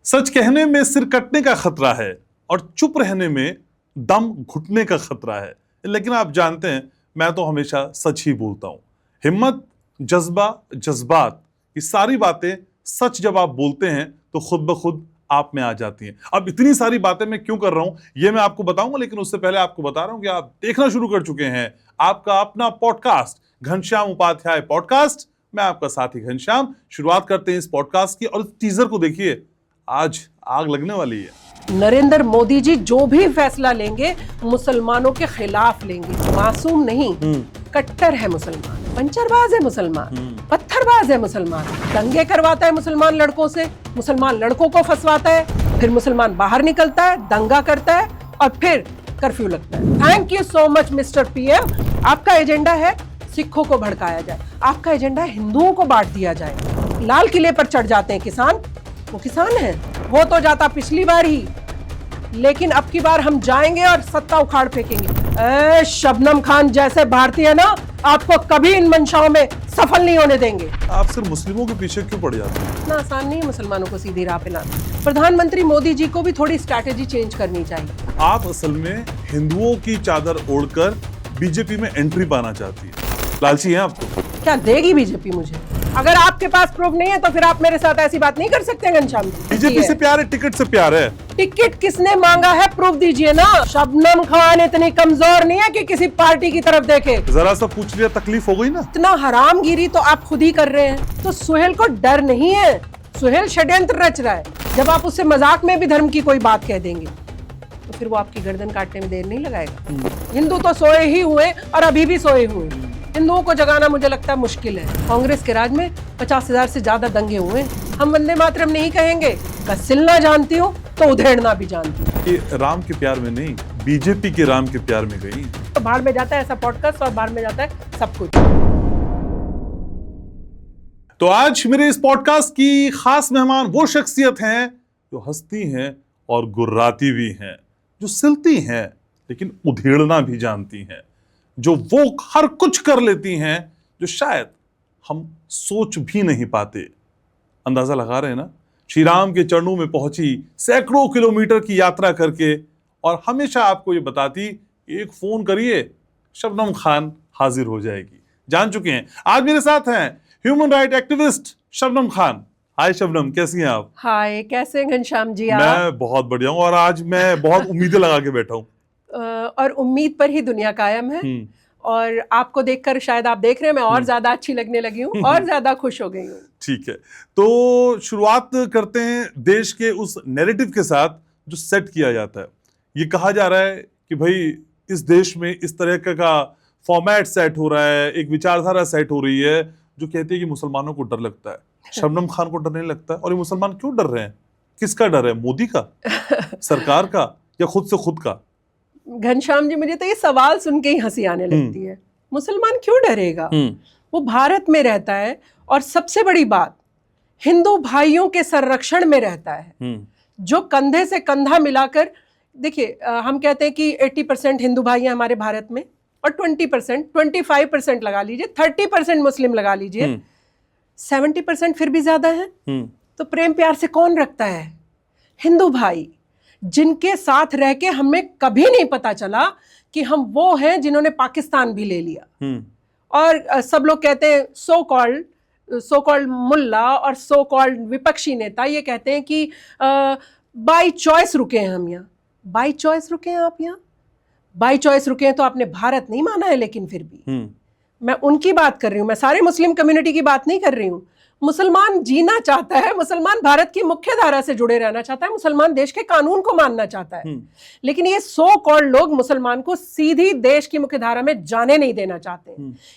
सच कहने में सिर कटने का खतरा है और चुप रहने में दम घुटने का खतरा है। लेकिन आप जानते हैं, मैं तो हमेशा सच ही बोलता हूं। हिम्मत, जज्बा, जज्बात, ये सारी बातें सच जब आप बोलते हैं तो खुद ब खुद आप में आ जाती हैं। अब इतनी सारी बातें मैं क्यों कर रहा हूं ये मैं आपको बताऊंगा, लेकिन उससे पहले आपको बता रहा हूं कि आप देखना शुरू कर चुके हैं आपका अपना पॉडकास्ट घनश्याम उपाध्याय पॉडकास्ट। मैं आपका साथी घनश्याम। शुरुआत करते हैं इस पॉडकास्ट की, और इस टीजर को देखिए, आज आग लगने वाली है। नरेंद्र मोदी जी जो भी फैसला लेंगे मुसलमानों के खिलाफ लेंगे। मासूम नहीं, कट्टर है मुसलमान, पंचरबाज है मुसलमान, पत्थरबाज है मुसलमान, दंगे करवाता है मुसलमान लड़कों से, मुसलमान लड़कों को फंसवाता है, फिर मुसलमान बाहर निकलता है, दंगा करता है और फिर कर्फ्यू लगता है। Thank you so much mister PM. आपका एजेंडा है सिखों को भड़काया जाए, आपका एजेंडा है हिंदुओं को बांट दिया जाए। लाल किले पर चढ़ जाते हैं किसान, वो किसान है, वो तो जाता पिछली बार ही, लेकिन अब की बार हम जाएंगे और सत्ता उखाड़ फेंकेंगे। शबनम खान जैसे भारतीय ना आपको कभी इन मंशाओं में सफल नहीं होने देंगे। आप सिर्फ मुस्लिमों के पीछे क्यों पड़ जाते हैं? इतना आसान नहीं है मुसलमानों को सीधी राह पे लाना। प्रधानमंत्री मोदी जी को भी थोड़ी स्ट्रैटेजी चेंज करनी चाहिए। आप असल में हिंदुओं की चादर ओढ़कर बीजेपी में एंट्री पाना चाहती है। लालची हैं आप तो। क्या देगी बीजेपी मुझे? अगर आपके पास प्रूफ नहीं है तो फिर आप मेरे साथ ऐसी बात नहीं कर सकते घनश्याम जी। बीजेपी से प्यार है, टिकट से प्यार है। टिकट किसने मांगा है? प्रूफ दीजिए ना। शबनम खान इतनी कमजोर नहीं है कि किसी पार्टी की तरफ देखे। जरा सा पूछ लिया, तकलीफ हो गई ना। इतना हरामगिरी तो आप खुद ही कर रहे हैं। तो सुहेल को डर नहीं है, सुहेल षड्यंत्र रच रहा है। जब आप उससे मजाक में भी धर्म की कोई बात कह देंगे तो फिर वो आपकी गर्दन काटने में देर नहीं लगाएगा। हिंदू तो सोए ही हुए और अभी भी सोए हुए। हिंदुओं को जगाना मुझे लगता है मुश्किल है। कांग्रेस के राज में 50,000 से ज्यादा दंगे हुए। हम वंदे मातरम नहीं कहेंगे, बस सिलना जानती हूँ तो उधेड़ना भी जानती हूँ। ये राम के प्यार में नहीं, बीजेपी के राम के प्यार में गई। तो बाहर में जाता है ऐसा पॉडकास्ट और बाहर में जाता है सब कुछ। तो आज मेरे इस पॉडकास्ट की खास मेहमान वो शख्सियत हैं जो हंसती हैं और गुर्राती भी हैं, जो सिलती हैं लेकिन उधेड़ना भी जानती हैं, जो वो हर कुछ कर लेती हैं जो शायद हम सोच भी नहीं पाते। अंदाजा लगा रहे हैं ना? श्री राम के चरणों में पहुंची सैकड़ों किलोमीटर की यात्रा करके, और हमेशा आपको ये बताती एक फोन करिए, शबनम खान हाजिर हो जाएगी। जान चुके हैं। आज मेरे साथ हैं human right activist Shabnam Khan. Hi Shabnam, कैसी हैं आप? हाय, कैसे हैं घनश्याम जी आप? मैं बहुत बढ़िया हूँ, और आज मैं बहुत उम्मीदें लगा के बैठा हूँ। और उम्मीद पर ही दुनिया कायम है। और आपको देखकर शायद आप देख रहे हैं मैं और ज्यादा अच्छी लगने लगी हूँ और ज्यादा खुश हो गई हूँ। ठीक है, तो शुरुआत करते हैं देश के उस नैरेटिव के साथ जो सेट किया जाता है। ये कहा जा रहा है कि भाई इस देश में इस तरह का फॉर्मेट सेट हो रहा है, एक विचारधारा सेट हो रही है जो कहती है कि मुसलमानों को डर लगता है। शबनम खान को डर नहीं लगता। और ये मुसलमान क्यों डर रहे हैं? किसका डर है? मोदी का, सरकार का, या खुद से खुद का? घनश्याम जी, मुझे तो ये सवाल सुन के ही हंसी आने लगती है। मुसलमान क्यों डरेगा? वो भारत में रहता है और सबसे बड़ी बात, हिंदू भाइयों के संरक्षण में रहता है, जो कंधे से कंधा मिलाकर। देखिए, हम कहते हैं कि 80% हिंदू भाई हैं हमारे भारत में, और 20%, 25% लगा लीजिए, 30% मुस्लिम लगा लीजिए, 70% फिर भी ज्यादा है। तो प्रेम प्यार से कौन रखता है? हिंदू भाई, जिनके साथ रह के हमें कभी नहीं पता चला कि हम वो हैं जिन्होंने पाकिस्तान भी ले लिया। और सब लोग कहते हैं, सो कॉल्ड मुल्ला और सो कॉल्ड विपक्षी नेता ये कहते हैं कि बाय चॉइस रुके हैं हम यहाँ। बाय चॉइस रुके हैं आप यहाँ? बाय चॉइस रुके हैं तो आपने भारत नहीं माना है। लेकिन फिर भी मैं उनकी बात कर रही हूँ, मैं सारे मुस्लिम कम्युनिटी की बात नहीं कर रही हूँ। मुसलमान जीना चाहता है, मुसलमान भारत की मुख्य धारा से जुड़े रहना चाहता है, मुसलमान देश के कानून को मानना चाहता है। लेकिन ये सो कॉल्ड लोग मुसलमान को सीधी देश की मुख्य धारा में जाने नहीं देना चाहते।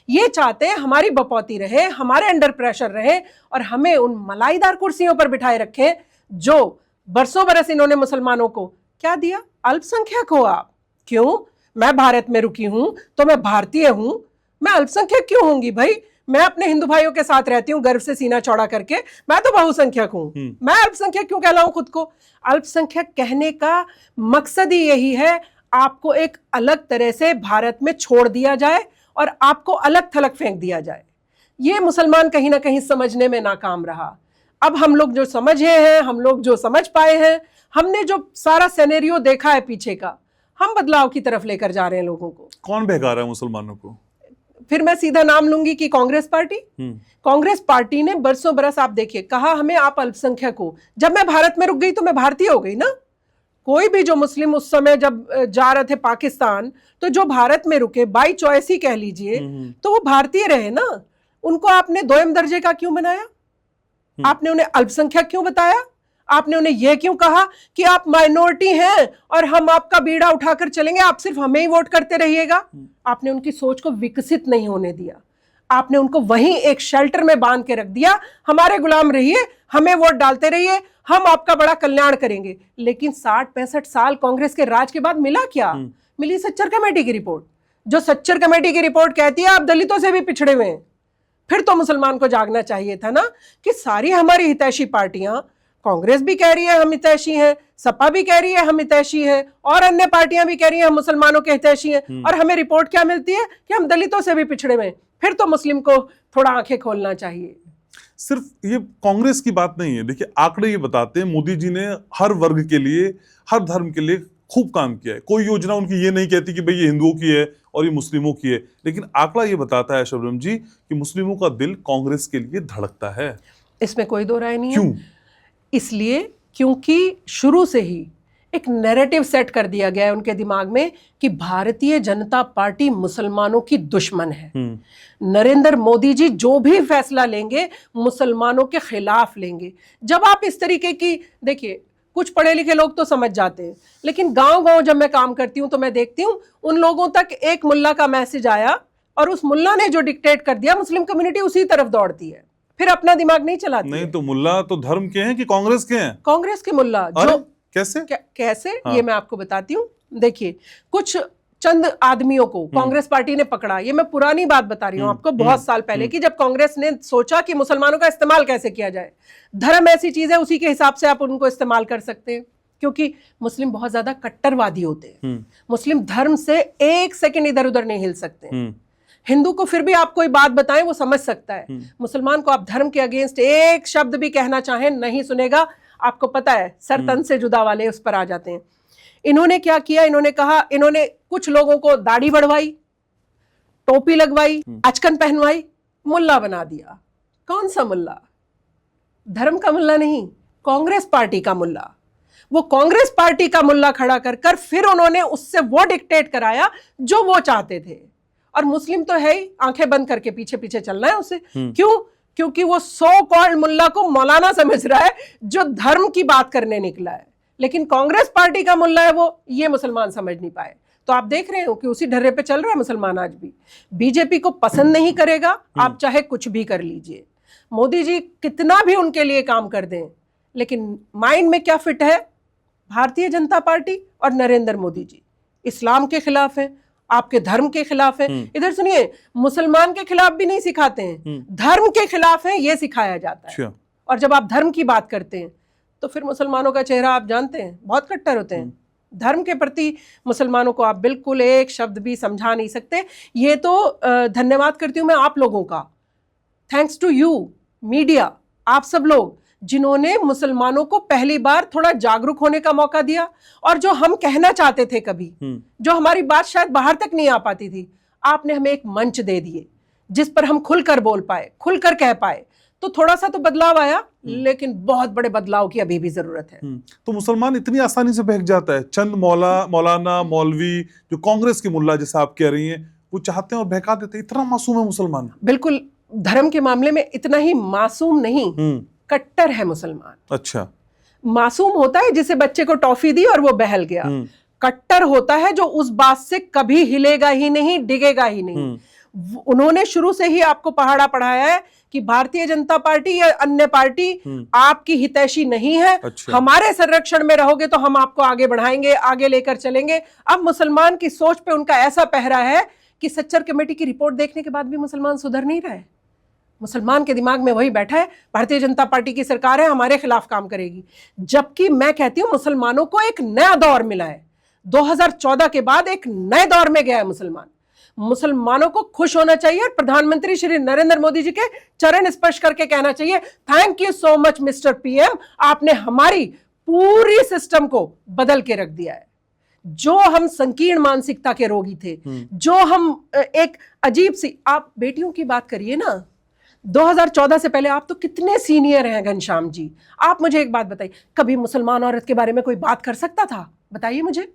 ये चाहते हैं हमारी बपौती रहे, हमारे अंडर प्रेशर रहे, और हमें उन मलाईदार कुर्सियों पर बिठाए रखें जो बरसों बरस इन्होंने मुसलमानों को क्या दिया? अल्पसंख्यक हो आप। क्यों? मैं भारत में रुकी हूं तो मैं भारतीय हूं, मैं अल्पसंख्यक क्यों होंगी भाई? मैं अपने हिंदू भाइयों के साथ रहती हूँ गर्व से सीना चौड़ा करके। मैं तो बहुसंख्यक हूँ, मैं अल्पसंख्यक क्यों कहलाऊं खुद को? अल्पसंख्यक कहने का मकसद ही यही है, आपको एक अलग तरह से भारत में छोड़ दिया जाए और आपको अलग थलग फेंक दिया जाए। ये मुसलमान कहीं ना कहीं समझने में नाकाम रहा। अब हम लोग जो समझे हैं, हम लोग जो समझ पाए हैं, हमने जो सारा सिनेरियो देखा है पीछे का, हम बदलाव की तरफ लेकर जा रहे हैं लोगों को। कौन बहका रहा है मुसलमानों को? फिर मैं सीधा नाम लूंगी कि कांग्रेस पार्टी। कांग्रेस पार्टी ने बरसों बरस, आप देखिए, कहा हमें आप अल्पसंख्यक हो। जब मैं भारत में रुक गई तो मैं भारतीय हो गई ना। कोई भी जो मुस्लिम उस समय जब जा रहे थे पाकिस्तान, तो जो भारत में रुके बाई चॉइस ही कह लीजिए, तो वो भारतीय रहे ना। उनको आपने दोयम दर्जे का क्यों बनाया? आपने उन्हें अल्पसंख्यक क्यों बताया? आपने उन्हें यह क्यों कहा कि आप माइनॉरिटी हैं और हम आपका बीड़ा उठाकर चलेंगे, आप सिर्फ हमें ही वोट करते रहिएगा? आपने उनकी सोच को विकसित नहीं होने दिया। आपने उनको वहीं एक शेल्टर में बांध के रख दिया, हमारे गुलाम रहिए, हमें वोट डालते रहिए, हम आपका बड़ा कल्याण करेंगे। लेकिन 60-65 साल कांग्रेस के राज के बाद मिला क्या? मिली सच्चर कमेटी की रिपोर्ट। जो सच्चर कमेटी की रिपोर्ट कहती है आप दलितों से भी पिछड़े हुए हैं। फिर तो मुसलमान को जागना चाहिए था ना कि सारी हमारी हितैषी पार्टियां, कांग्रेस भी कह रही है हम हितैषी हैं, सपा भी कह रही है हम हितैषी हैं, और अन्य पार्टियां भी कह रही हैं हम मुसलमानों के हितैषी हैं, और हमें रिपोर्ट क्या मिलती है कि हम दलितों से भी पिछड़े हुए हैं। फिर तो मुस्लिम को थोड़ा आंखें खोलना चाहिए। सिर्फ ये कांग्रेस की बात नहीं है, देखिए आंकड़े ये बताते हैं मोदी जी ने हर वर्ग के लिए, हर धर्म के लिए खूब काम किया है। कोई योजना उनकी ये नहीं कहती कि भाई ये हिंदुओं की है और ये मुस्लिमों की है, लेकिन आंकड़ा ये बताता है शबनम जी कि मुस्लिमों का दिल कांग्रेस के लिए धड़कता है। इसमें कोई दो राय नहीं है। क्यों? इसलिए क्योंकि शुरू से ही एक नैरेटिव सेट कर दिया गया है उनके दिमाग में कि भारतीय जनता पार्टी मुसलमानों की दुश्मन है। नरेंद्र मोदी जी जो भी फैसला लेंगे मुसलमानों के खिलाफ लेंगे। जब आप इस तरीके की, देखिए कुछ पढ़े लिखे लोग तो समझ जाते हैं, लेकिन गांव-गांव जब मैं काम करती हूं तो मैं देखती हूं उन लोगों तक एक मुल्ला का मैसेज आया और उस मुल्ला ने जो डिक्टेट कर दिया, मुस्लिम कम्युनिटी उसी तरफ दौड़ती है, फिर अपना दिमाग नहीं चलाती। नहीं तो मुल्ला तो धर्म के हैं कि कांग्रेस के हैं? कांग्रेस के मुल्ला। जो कैसे कैसे ये मैं आपको बताती हूँ। देखिए, कुछ चंद आदमियों को कांग्रेस पार्टी ने पकड़ा। ये मैं पुरानी बात बता रही हूँ आपको, बहुत साल पहले की, जब कांग्रेस ने सोचा कि मुसलमानों का इस्तेमाल कैसे किया जाए। धर्म ऐसी चीज है, उसी के हिसाब से आप उनको इस्तेमाल कर सकते हैं, क्योंकि मुस्लिम बहुत ज्यादा कट्टरवादी होते हैं। मुस्लिम धर्म से एक सेकंड इधर उधर नहीं हिल सकते। हिंदू को फिर भी आप कोई बात बताएं वो समझ सकता है। मुसलमान को आप धर्म के अगेंस्ट एक शब्द भी कहना चाहें नहीं सुनेगा। आपको पता है, सर तन से जुदा वाले उस पर आ जाते हैं। इन्होंने क्या किया? इन्होंने कहा, इन्होंने कुछ लोगों को दाढ़ी बढ़वाई, टोपी लगवाई, अचकन पहनवाई, मुल्ला बना दिया। कौन सा मुल्ला? धर्म का मुल्ला नहीं, कांग्रेस पार्टी का मुल्ला। वो कांग्रेस पार्टी का मुल्ला खड़ा कर फिर उन्होंने उससे वो डिक्टेट कराया जो वो चाहते थे। और मुस्लिम तो है ही, आंखें बंद करके पीछे पीछे चलना है उसे। क्यों? क्योंकि वो सो कॉल्ड मुल्ला को मौलाना समझ रहा है जो धर्म की बात करने निकला है, लेकिन कांग्रेस पार्टी का मुल्ला है वो, ये मुसलमान समझ नहीं पाए। तो आप देख रहे हो कि उसी ढर्रे पे चल रहा है मुसलमान आज भी। बीजेपी को पसंद नहीं करेगा, आप चाहे कुछ भी कर लीजिए, मोदी जी कितना भी उनके लिए काम कर दें, लेकिन माइंड में क्या फिट है? भारतीय जनता पार्टी और नरेंद्र मोदी जी इस्लाम के खिलाफ है, आपके धर्म के खिलाफ है। इधर सुनिए, मुसलमान के खिलाफ भी नहीं सिखाते हैं, धर्म के खिलाफ है ये सिखाया जाता है। और जब आप धर्म की बात करते हैं तो फिर मुसलमानों का चेहरा आप जानते हैं, बहुत कट्टर होते हैं। धर्म के प्रति मुसलमानों को आप बिल्कुल एक शब्द भी समझा नहीं सकते। ये तो धन्यवाद करती हूं मैं आप लोगों का, थैंक्स टू यू मीडिया, आप सब लोग जिन्होंने मुसलमानों को पहली बार थोड़ा जागरूक होने का मौका दिया। और जो हम कहना चाहते थे कभी, जो हमारी बात शायद बाहर तक नहीं आ पाती थी, आपने हमें एक मंच दे दिए जिस पर हम खुलकर बोल पाए, खुलकर कह पाए। तो थोड़ा सा तो बदलाव आया, लेकिन बहुत बड़े बदलाव की अभी भी जरूरत है। तो मुसलमान इतनी आसानी से बहक जाता है? चंद मौलाना मौलवी जो कांग्रेस के मुल्ला जैसा आप कह रही हैं, वो चाहते हैं और बहका देते हैं। इतना मासूम है मुसलमान? बिल्कुल, धर्म के मामले में इतना ही मासूम नहीं, कट्टर है मुसलमान। अच्छा, मासूम होता है जिसे बच्चे को टॉफी दी और वो बहल गया। कट्टर होता है जो उस बात से कभी हिलेगा ही नहीं, डिगेगा ही नहीं। उन्होंने शुरू से ही आपको पहाड़ा पढ़ाया है कि भारतीय जनता पार्टी या अन्य पार्टी आपकी हितैषी नहीं है। अच्छा। हमारे संरक्षण में रहोगे तो हम आपको आगे बढ़ाएंगे, आगे लेकर चलेंगे। अब मुसलमान की सोच पे उनका ऐसा पहरा है कि सच्चर कमेटी की रिपोर्ट देखने के बाद भी मुसलमान सुधर नहीं रहा है। मुसलमान के दिमाग में वही बैठा है, भारतीय जनता पार्टी की सरकार है, हमारे खिलाफ काम करेगी। जबकि मैं कहती हूं मुसलमानों को एक नया दौर मिला है। 2014 के बाद एक नए दौर में गया है मुसलमान। मुसलमानों को खुश होना चाहिए और प्रधानमंत्री श्री नरेंद्र मोदी जी के चरण स्पर्श करके कहना चाहिए, thank you so much mister PM, आपने हमारी पूरी सिस्टम को बदल के रख दिया है। जो हम संकीर्ण मानसिकता के रोगी थे, जो हम एक अजीब सी, आप बेटियों की बात करिए ना, 2014 से पहले आप तो कितने सीनियर हैं घनश्याम जी, आप मुझे एक बात बताइए, कभी मुसलमान औरत के बारे में कोई बात कर सकता था? बताइए मुझे,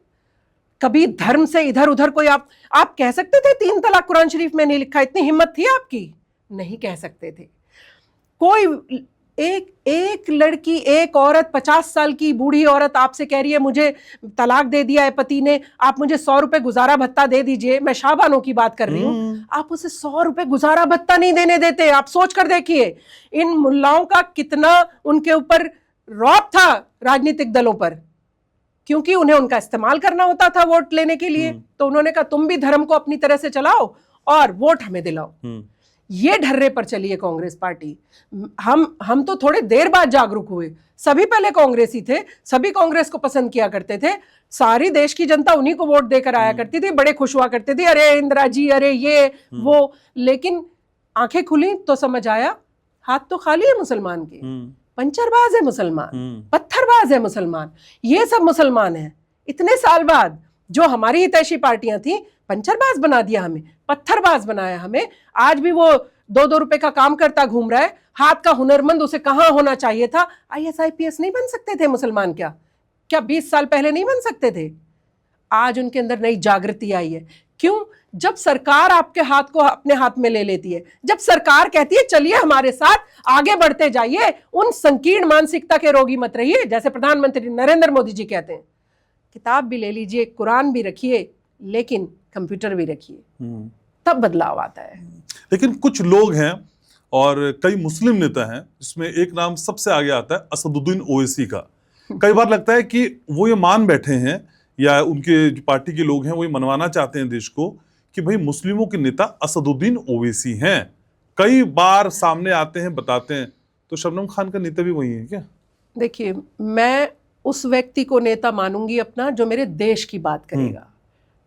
कभी धर्म से इधर उधर कोई आप कह सकते थे 3 तलाक कुरान शरीफ में नहीं लिखा? इतनी हिम्मत थी आपकी? नहीं कह सकते थे। कोई एक लड़की, एक औरत, 50 साल की बूढ़ी औरत आपसे कह रही है मुझे तलाक दे दिया है पति ने, आप मुझे 100 रुपए गुजारा भत्ता दे दीजिए, मैं शाहबानों की बात कर रही हूँ, आप उसे 100 रुपए गुजारा भत्ता नहीं देने देते। आप सोच कर देखिए इन मुल्लाओं का कितना उनके ऊपर रौब था राजनीतिक दलों पर, क्योंकि उन्हें उनका इस्तेमाल करना होता था वोट लेने के लिए। तो उन्होंने कहा तुम भी धर्म को अपनी तरह से चलाओ और वोट हमें दिलाओ। ये ढर्रे पर चली है कांग्रेस पार्टी। हम तो थोड़े देर बाद जागरूक हुए, सभी पहले कांग्रेसी थे, सभी कांग्रेस को पसंद किया करते थे, सारी देश की जनता उन्हीं को वोट देकर आया करती थी, बड़े खुश हुआ करते थे, अरे इंदिरा जी, अरे ये वो। लेकिन आंखें खुली तो समझ आया हाथ तो खाली है मुसलमान के, पंचरबाज है मुसलमान, पत्थरबाज है मुसलमान, ये सब मुसलमान है। इतने साल बाद जो हमारी हितैषी पार्टियां थी, पंचरबाज बना दिया हमें, पत्थरबाज बनाया हमें। आज भी वो 2-2 रुपए का काम करता घूम रहा है, हाथ का हुनरमंद, उसे कहां होना चाहिए था? IAS IPS नहीं बन सकते थे मुसलमान? क्या 20 साल पहले नहीं बन सकते थे? आज उनके अंदर नई जागृति आई है। क्यों? जब सरकार आपके हाथ को अपने हाथ में ले लेती है, जब सरकार कहती है चलिए हमारे साथ आगे बढ़ते जाइए, उन संकीर्ण मानसिकता के रोगी मत रहिए। जैसे प्रधानमंत्री नरेंद्र मोदी जी कहते हैं, किताब भी ले लीजिए, कुरान भी रखिए, लेकिन कंप्यूटर भी रखिए, तब बदलाव आता है। लेकिन कुछ लोग हैं और कई मुस्लिम नेता हैं, जिसमें एक नाम सबसे आगे आता है असदुद्दीन ओवैसी का। कई बार लगता है कि वो ये मान बैठे हैं, या उनके जो पार्टी के लोग हैं वो ये मनवाना चाहते हैं देश को कि भाई मुस्लिमों के नेता असदुद्दीन ओवैसी हैं। कई बार सामने आते हैं, बताते हैं। तो शबनम खान का नेता भी वही है क्या? देखिए, मैं उस व्यक्ति को नेता मानूंगी अपना जो मेरे देश की बात करेगा,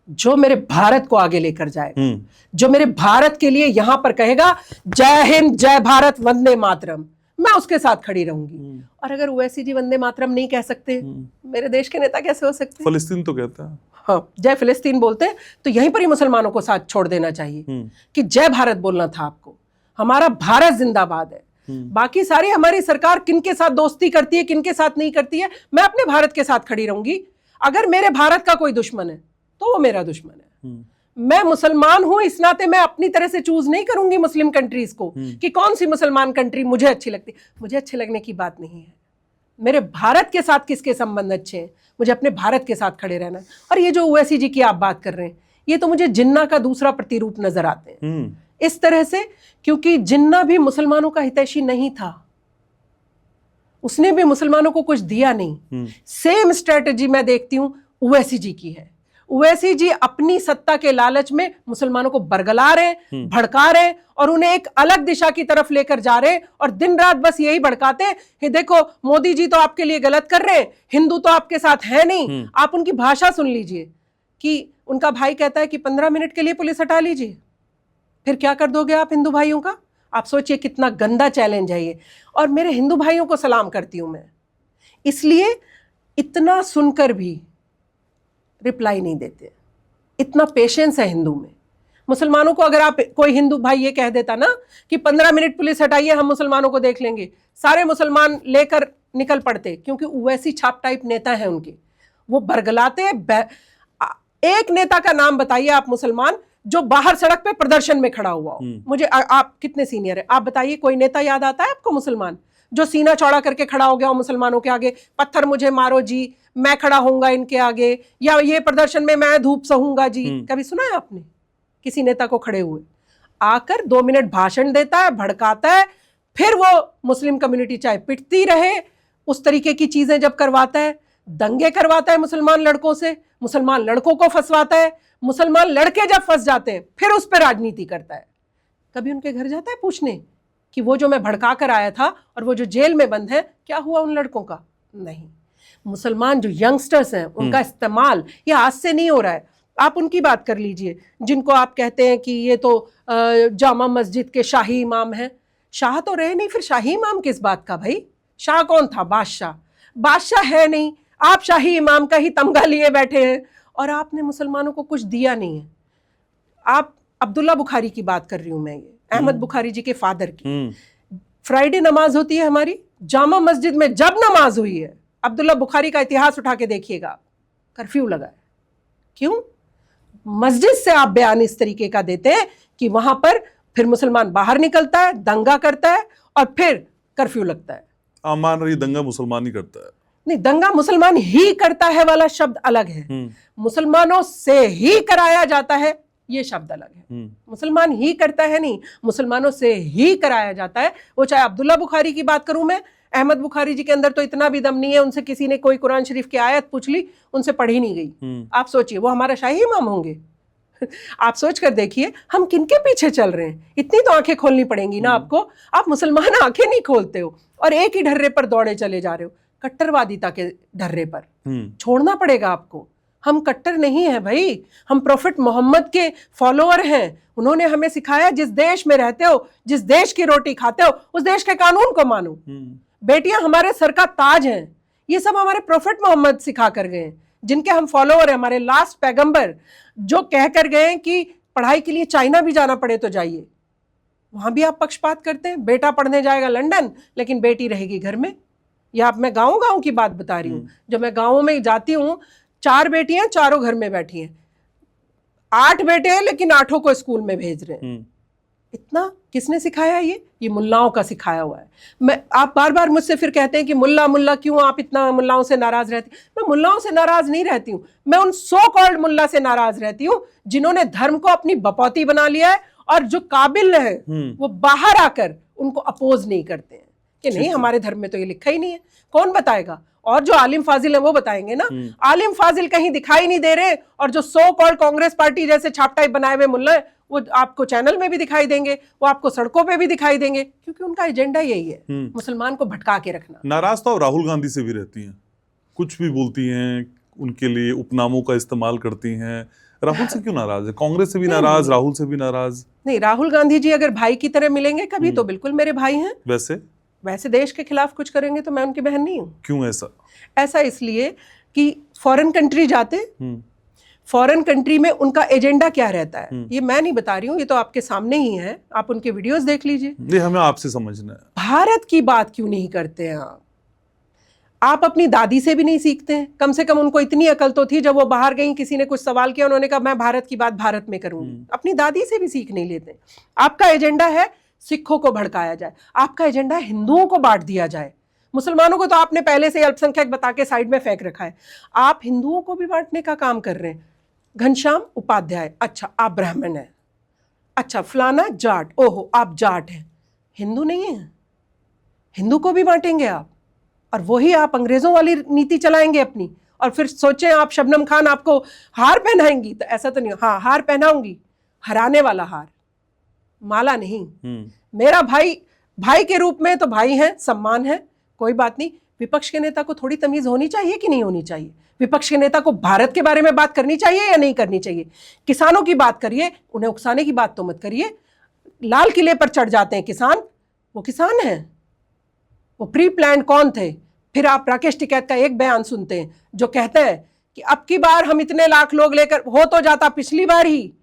जो मेरे भारत को आगे लेकर जाएगा, जो मेरे भारत के लिए यहां पर कहेगा जय हिंद, जय भारत, वंदे मातरम, मैं उसके साथ खड़ी रहूंगी। और अगर ओवैसी जी वंदे मातरम नहीं कह सकते, मेरे देश के नेता कैसे हो सकते? फिलिस्तीन तो कहता है, हाँ, जय फिलिस्तीन बोलते हैं, तो यहीं पर ही मुसलमानों को साथ छोड़ देना चाहिए कि जय भारत बोलना था आपको। हमारा भारत जिंदाबाद है। बाकी सारी हमारी सरकार किनके साथ दोस्ती करती है, किनके साथ नहीं करती है, मैं अपने भारत के साथ खड़ी रहूंगी। अगर मेरे भारत का कोई दुश्मन है तो वो मेरा दुश्मन है। मैं मुसलमान हूं, इस नाते मैं अपनी तरह से चूज नहीं करूंगी मुस्लिम कंट्रीज को कि कौन सी मुसलमान कंट्री मुझे अच्छी लगती। मुझे अच्छे लगने की बात नहीं है, मेरे भारत के साथ किसके संबंध अच्छे हैं, मुझे अपने भारत के साथ खड़े रहना है। और ये जो ओवैसी जी की आप बात कर रहे हैं, ये तो मुझे जिन्ना का दूसरा प्रतिरूप नजर आते हैं इस तरह से, क्योंकि जिन्ना भी मुसलमानों का हितैषी नहीं था, उसने भी मुसलमानों को कुछ दिया नहीं। सेम स्ट्रेटजी मैं देखती हूं ओवैसी जी की है। ओवैसी जी अपनी सत्ता के लालच में मुसलमानों को बरगला रहे, भड़का रहे और उन्हें एक अलग दिशा की तरफ लेकर जा रहे, और दिन रात बस यही भड़काते हैं, देखो मोदी जी तो आपके लिए गलत कर रहे हैं, हिंदू तो आपके साथ है नहीं। आप उनकी भाषा सुन लीजिए कि उनका भाई कहता है कि 15 मिनट के लिए पुलिस हटा लीजिए, फिर क्या कर दोगे आप हिंदू भाइयों का? आप सोचिए कितना गंदा चैलेंज है ये। और मेरे हिंदू भाइयों को सलाम करती हूं मैं, इसलिए इतना सुनकर भी रिप्लाई नहीं देते, इतना पेशेंस है हिंदू में। मुसलमानों को अगर आप, कोई हिंदू भाई ये कह देता ना कि 15 मिनट पुलिस हटाइए, हम मुसलमानों को देख लेंगे, सारे मुसलमान लेकर निकल पड़ते, क्योंकि वैसी छाप टाइप नेता है उनके, वो बरगलाते। एक नेता का नाम बताइए आप मुसलमान जो बाहर सड़क पे प्रदर्शन में खड़ा हुआ हो। मुझे आप कितने सीनियर है, आप बताइए, कोई नेता याद आता है आपको मुसलमान जो सीना चौड़ा करके खड़ा हो गया हो मुसलमानों के आगे, पत्थर मुझे मारो जी, मैं खड़ा होऊंगा इनके आगे, या ये प्रदर्शन में मैं धूप सहूंगा जी? कभी सुना है आपने किसी नेता को खड़े हुए? आकर 2 मिनट भाषण देता है, भड़काता है, फिर वो मुस्लिम कम्युनिटी चाहे पिटती रहे, उस तरीके की चीजें जब करवाता है, दंगे करवाता है मुसलमान लड़कों से, मुसलमान लड़कों को फंसवाता है, मुसलमान लड़के जब फंस जाते हैं फिर उस पर राजनीति करता है। कभी उनके घर जाता है पूछने कि वो जो मैं भड़का कर आया था और वो जो जेल में बंद है, क्या हुआ उन लड़कों का? नहीं। मुसलमान जो यंगस्टर्स हैं उनका इस्तेमाल ये आज से नहीं हो रहा है। आप उनकी बात कर लीजिए जिनको आप कहते हैं कि ये तो जामा मस्जिद के शाही इमाम हैं। शाह तो रहे नहीं, फिर शाही इमाम किस बात का भाई? शाह कौन था? बादशाह। बादशाह है नहीं, आप शाही इमाम का ही तमगा लिए बैठे हैं और आपने मुसलमानों को कुछ दिया नहीं है। आप अब्दुल्ला बुखारी की बात कर रही हूं मैं, ये अहमद बुखारी जी के फादर की। फ्राइडे नमाज होती है हमारी जामा मस्जिद में, जब नमाज हुई है अब्दुल्ला बुखारी का इतिहास उठा के देखिएगा, कर्फ्यू लगा है। क्यों? मस्जिद से आप बयान इस तरीके का देते हैं कि वहां पर फिर मुसलमान बाहर निकलता है, दंगा करता है और फिर कर्फ्यू लगता है। आप मान रही दंगा मुसलमान ही करता है? नहीं, दंगा मुसलमान ही करता है वाला शब्द अलग है, मुसलमानों से ही कराया जाता है ये शब्द अलग है। मुसलमान ही करता है नहीं, मुसलमानों से ही कराया जाता है। वो चाहे अब्दुल्ला बुखारी की बात करूं मैं, अहमद बुखारी जी के अंदर तो इतना भी दम नहीं है, उनसे किसी ने कोई कुरान शरीफ की आयत पूछ ली, उनसे पढ़ी नहीं गई। आप सोचिए वो हमारा शाही इमाम होंगे? आप सोच कर देखिए हम किनके पीछे चल रहे हैं। इतनी तो आंखें खोलनी पड़ेंगी ना आपको। आप मुसलमान आंखें नहीं खोलते हो और एक ही ढर्रे पर दौड़े चले जा रहे हो, कट्टरवादिता के ढर्रे पर। छोड़ना पड़ेगा आपको। हम कट्टर नहीं है भाई, हम प्रोफेट मोहम्मद के फॉलोअर हैं। उन्होंने हमें सिखाया जिस देश में रहते हो, जिस देश की रोटी खाते हो, उस देश के कानून को मानो। बेटियां हमारे सर का ताज हैं। ये सब हमारे प्रोफेट मोहम्मद सिखा कर गए, जिनके हम फॉलोअर हैं। हमारे लास्ट पैगंबर जो कह कर गए कि पढ़ाई के लिए चाइना भी जाना पड़े तो जाइए, वहां भी आप पक्षपात करते हैं। बेटा पढ़ने जाएगा लंदन लेकिन बेटी रहेगी घर में। या आप, मैं गाँव की बात बता रही हूँ। जब मैं गाँव में जाती हूँ, 4 बेटियां, चारों घर में बैठी हैं। 8 बेटे हैं लेकिन 8 को स्कूल में भेज रहे हैं। इतना किसने सिखाया? ये मुल्लाओं का सिखाया हुआ है। आप बार बार मुझसे फिर कहते हैं कि मुल्ला मुल्ला क्यों आप इतना मुल्लाओं से नाराज रहती? मैं मुल्लाओं से नाराज नहीं रहती हूँ, मैं उन सो कॉल्ड मुल्ला से नाराज रहती हूँ जिन्होंने धर्म को अपनी बपौती बना लिया है और जो काबिल है वो बाहर आकर उनको अपोज नहीं करते हैं कि नहीं हमारे धर्म में तो ये लिखा ही नहीं है। कौन बताएगा? और जो आलिम फाजिल है वो बताएंगे ना। आलिम फाजिल कहीं दिखाई नहीं दे रहे और जो सो कॉल्ड कांग्रेस पार्टी जैसे छापटाई बनाए हुए मुल्ला है वो आपको चैनल में भी दिखाई देंगे, वो आपको सड़कों पे भी दिखाई देंगे, क्योंकि उनका एजेंडा यही है, मुसलमान को भटका के रखना। नाराज तो राहुल गांधी से भी रहती हैं, कुछ भी बोलती हैं, उनके लिए उपनामों का इस्तेमाल करती हैं। राहुल से क्यों नाराज है? कांग्रेस से भी नाराज, राहुल से भी नाराज? नहीं, राहुल गांधी जी अगर भाई की तरह मिलेंगे कभी तो बिल्कुल मेरे भाई हैं। वैसे देश के खिलाफ कुछ करेंगे तो मैं उनकी बहन नहीं हूँ। क्यों ऐसा? ऐसा इसलिए कि फॉरेन कंट्री जाते, फॉरेन कंट्री में उनका एजेंडा क्या रहता है ये मैं नहीं बता रही हूँ, ये तो आपके सामने ही है, आप उनके वीडियोस देख लीजिए। ये हमें आपसे समझना है। भारत की बात क्यों नहीं करते हैं आप अपनी दादी से भी नहीं सीखते हैं? कम से कम उनको इतनी अकल तो थी, जब वो बाहर गई किसी ने कुछ सवाल किया उन्होंने कहा मैं भारत की बात भारत में करूंगी। अपनी दादी से भी सीख नहीं लेते। आपका एजेंडा है सिखों को भड़काया जाए, आपका एजेंडा है हिंदुओं को बांट दिया जाए। मुसलमानों को तो आपने पहले से अल्पसंख्यक बता के साइड में फेंक रखा है, आप हिंदुओं को भी बांटने का काम कर रहे हैं। घनश्याम उपाध्याय, अच्छा आप ब्राह्मण हैं, अच्छा फलाना जाट, ओहो आप जाट हैं, हिंदू नहीं है, हिंदू को भी बांटेंगे आप। और वही आप अंग्रेजों वाली नीति चलाएंगे अपनी, और फिर सोचें आप शबनम खान आपको हार पहनाएंगी, तो ऐसा तो नहीं। हाँ हार पहनाऊंगी, हराने वाला हार, माला नहीं। मेरा भाई के रूप में तो भाई है, सम्मान है, कोई बात नहीं। विपक्ष के नेता को थोड़ी तमीज होनी चाहिए कि नहीं होनी चाहिए? विपक्ष के नेता को भारत के बारे में बात करनी चाहिए या नहीं करनी चाहिए? किसानों की बात करिए, उन्हें उकसाने की बात तो मत करिए। लाल किले पर चढ़ जाते हैं किसान, वो किसान हैं, वो प्री प्लान कौन थे? फिर आप राकेश टिकैत का एक बयान सुनते हैं जो कहते हैं कि अब की बार हम इतने लाख लोग लेकर, हो तो जाता पिछली बार ही,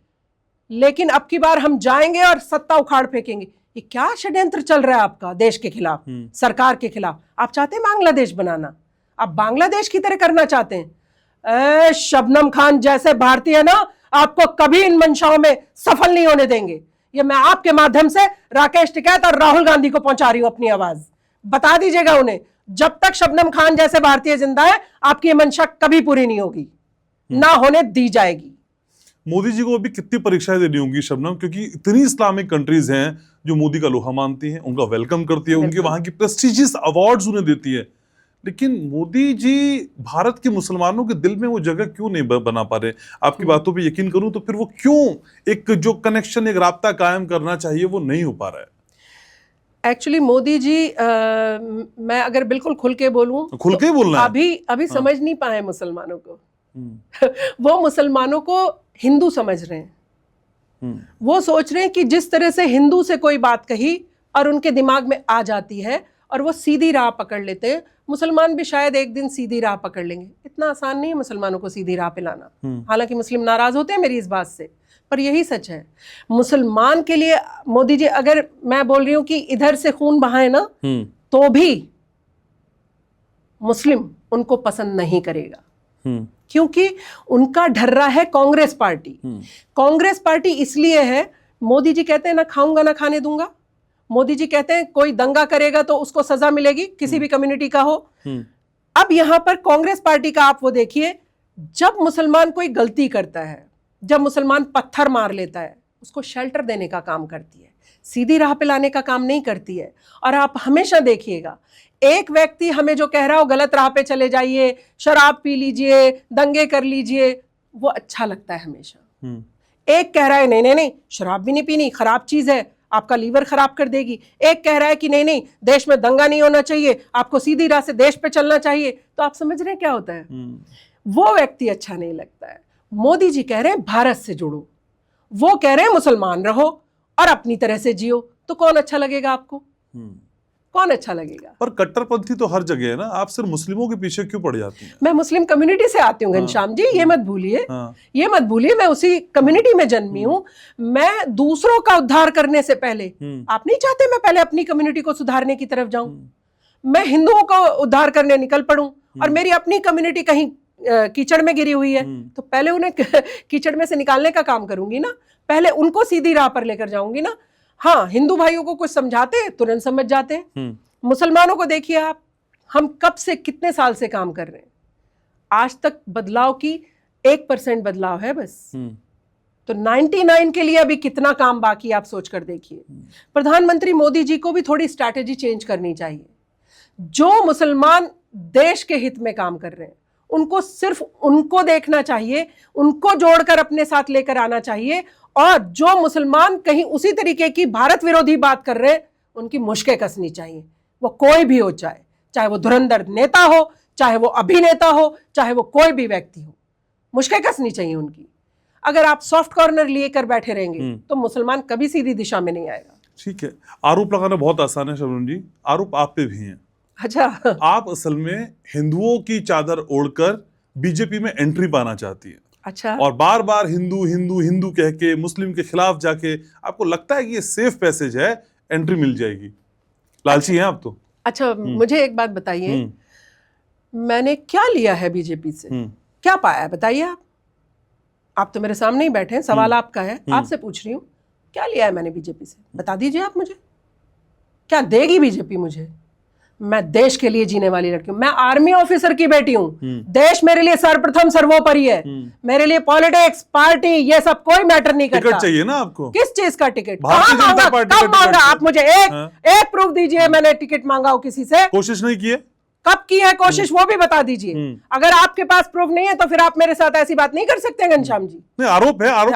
लेकिन अब की बार हम जाएंगे और सत्ता उखाड़ फेंकेंगे। ये क्या षड्यंत्र चल रहा है आपका देश के खिलाफ, सरकार के खिलाफ? आप चाहते हैं बांग्लादेश बनाना, आप बांग्लादेश की तरह करना चाहते हैं। शबनम खान जैसे भारतीय ना आपको कभी इन मंशाओं में सफल नहीं होने देंगे। ये मैं आपके माध्यम से राकेश टिकैत और राहुल गांधी को पहुंचा रही हूं अपनी आवाज। बता दीजिएगा उन्हें, जब तक शबनम खान जैसे भारतीय जिंदा है आपकी ये मंशा कभी पूरी नहीं होगी, ना होने दी जाएगी। मोदी जी को अभी कितनी परीक्षाएं देनी होंगी शबनम, क्योंकि इतनी इस्लामिक कंट्रीज हैं जो मोदी का लोहा मानती हैं, उनका वेलकम करती है, उनके वहां की प्रेस्टिजियस अवार्ड्स उन्हें देती है, लेकिन मोदी जी भारत के मुसलमानों के दिल में वो जगह क्यों नहीं बना पा रहे? आपकी बातों पे यकीन करूं तो फिर वो क्यों एक जो कनेक्शन, एक राब्ता कायम करना चाहिए वो नहीं हो पा रहा है? एक्चुअली मोदी जी मैं अगर बिल्कुल खुल के बोलूं, खुल के बोलना है। अभी समझ नहीं पाए मुसलमानों को। वो मुसलमानों को हिंदू समझ रहे हैं। वो सोच रहे हैं कि जिस तरह से हिंदू से कोई बात कही और उनके दिमाग में आ जाती है और वो सीधी राह पकड़ लेते हैं, मुसलमान भी शायद एक दिन सीधी राह पकड़ लेंगे। इतना आसान नहीं है मुसलमानों को सीधी राह पे लाना। हालांकि मुस्लिम नाराज होते हैं मेरी इस बात से, पर यही सच है। मुसलमान के लिए मोदी जी, अगर मैं बोल रही हूं कि इधर से खून बहाए ना, तो भी मुस्लिम उनको पसंद नहीं करेगा, क्योंकि उनका ढर्रा है कांग्रेस पार्टी। कांग्रेस पार्टी इसलिए है, मोदी जी कहते हैं ना खाऊंगा ना खाने दूंगा। मोदी जी कहते हैं कोई दंगा करेगा तो उसको सजा मिलेगी, किसी भी कम्युनिटी का हो। अब यहां पर कांग्रेस पार्टी का आप वो देखिए, जब मुसलमान कोई गलती करता है, जब मुसलमान पत्थर मार लेता है, उसको शेल्टर देने का काम करती है, सीधी राह पे लाने का काम नहीं करती है। और आप हमेशा देखिएगा, एक व्यक्ति हमें जो कह रहा हो गलत राह पे चले जाइए, शराब पी लीजिए, दंगे कर लीजिए, वो अच्छा लगता है हमेशा। एक कह रहा है नहीं नहीं नहीं, शराब भी नहीं पीनी, खराब चीज है, आपका लीवर खराब कर देगी। एक कह रहा है कि नहीं नहीं, देश में दंगा नहीं होना चाहिए, आपको सीधी राह से देश पे चलना चाहिए। तो आप समझ रहे हैं क्या होता है? वो व्यक्ति अच्छा नहीं लगता है। मोदी जी कह रहे हैं भारत से जुड़ो, वो कह रहे हैं मुसलमान रहो और अपनी तरह से जियो। तो कौन अच्छा लगेगा आपको? कौन अच्छा लगेगा? पर कट्टरपंथी तो हर जगह है ना, आप सिर्फ मुस्लिमों के पीछे क्यों पड़ जाती हैं? मैं मुस्लिम कम्युनिटी से आती हूँ घनश्याम जी, ये मत भूलिए। ये मत भूलिए, मैं उसी कम्युनिटी में जन्मी हूँ। मैं दूसरों का उद्धार करने से पहले, आप नहीं चाहते मैं पहले अपनी कम्युनिटी को सुधारने की तरफ जाऊं? मैं हिंदुओं को उद्धार करने निकल पड़ूं और मेरी अपनी कम्युनिटी कहीं कीचड़ में गिरी हुई है, तो पहले उन्हें कीचड़ में से निकालने का काम करूंगी ना, पहले उनको सीधी राह पर लेकर जाऊंगी ना। हाँ, हिंदू भाइयों को कुछ समझाते हैं तुरंत समझ जाते हैं। मुसलमानों को देखिए आप, हम कब से कितने साल से काम कर रहे हैं, आज तक बदलाव की 1% बदलाव है बस। तो 99 के लिए अभी कितना काम बाकी, आप सोच कर देखिए। प्रधानमंत्री मोदी जी को भी थोड़ी स्ट्रैटेजी चेंज करनी चाहिए। जो मुसलमान देश के हित में काम कर रहे हैं, उनको सिर्फ उनको देखना चाहिए, उनको जोड़कर अपने साथ लेकर आना चाहिए। और जो मुसलमान कहीं उसी तरीके की भारत विरोधी बात कर रहे हैं, उनकी मुश्कें कसनी चाहिए। वो कोई भी हो, चाहे वो धुरंधर नेता हो, चाहे वो अभिनेता हो, चाहे वो कोई भी व्यक्ति हो, मुश्कें कसनी चाहिए उनकी। अगर आप सॉफ्ट कॉर्नर लिए कर बैठे रहेंगे तो मुसलमान कभी सीधी दिशा में नहीं आएगा। ठीक है, आरोप लगाना बहुत आसान है शबनम जी, आरोप आप पे भी हैं। अच्छा, आप असल में हिंदुओं की चादर ओढ़कर बीजेपी में एंट्री पाना चाहती है। अच्छा, और बार बार हिंदू हिंदू हिंदू कह के मुस्लिम के खिलाफ जाके आपको लगता है कि ये सेफ पैसेज है, एंट्री मिल जाएगी। लालची हैं आप तो। अच्छा, मुझे एक बात बताइए, मैंने क्या लिया है बीजेपी से? क्या पाया है बताइए आप तो मेरे सामने ही बैठे हैं, सवाल आपका है, आपसे पूछ रही हूँ, क्या लिया है मैंने बीजेपी से? बता दीजिए आप मुझे, क्या देगी बीजेपी मुझे? मैं देश के लिए जीने वाली लड़की हूँ, मैं आर्मी ऑफिसर की बेटी हूँ। देश मेरे लिए सर्वप्रथम सर्वोपरि है। मेरे लिए पॉलिटिक्स, पार्टी, ये सब कोई मैटर नहीं करता। टिकट चाहिए ना आपको? किस चीज का टिकट? भारतीय जनता पार्टी कब मांगा? आप मुझे एक प्रूफ दीजिए मैंने टिकट मांगा हो किसी से। कोशिश नहीं की है? कब की है कोशिश, वो भी बता दीजिए। अगर आपके पास प्रूफ नहीं है तो फिर आप मेरे साथ ऐसी बात नहीं कर सकते घनश्याम जी। नहीं, आरोप है, आरोप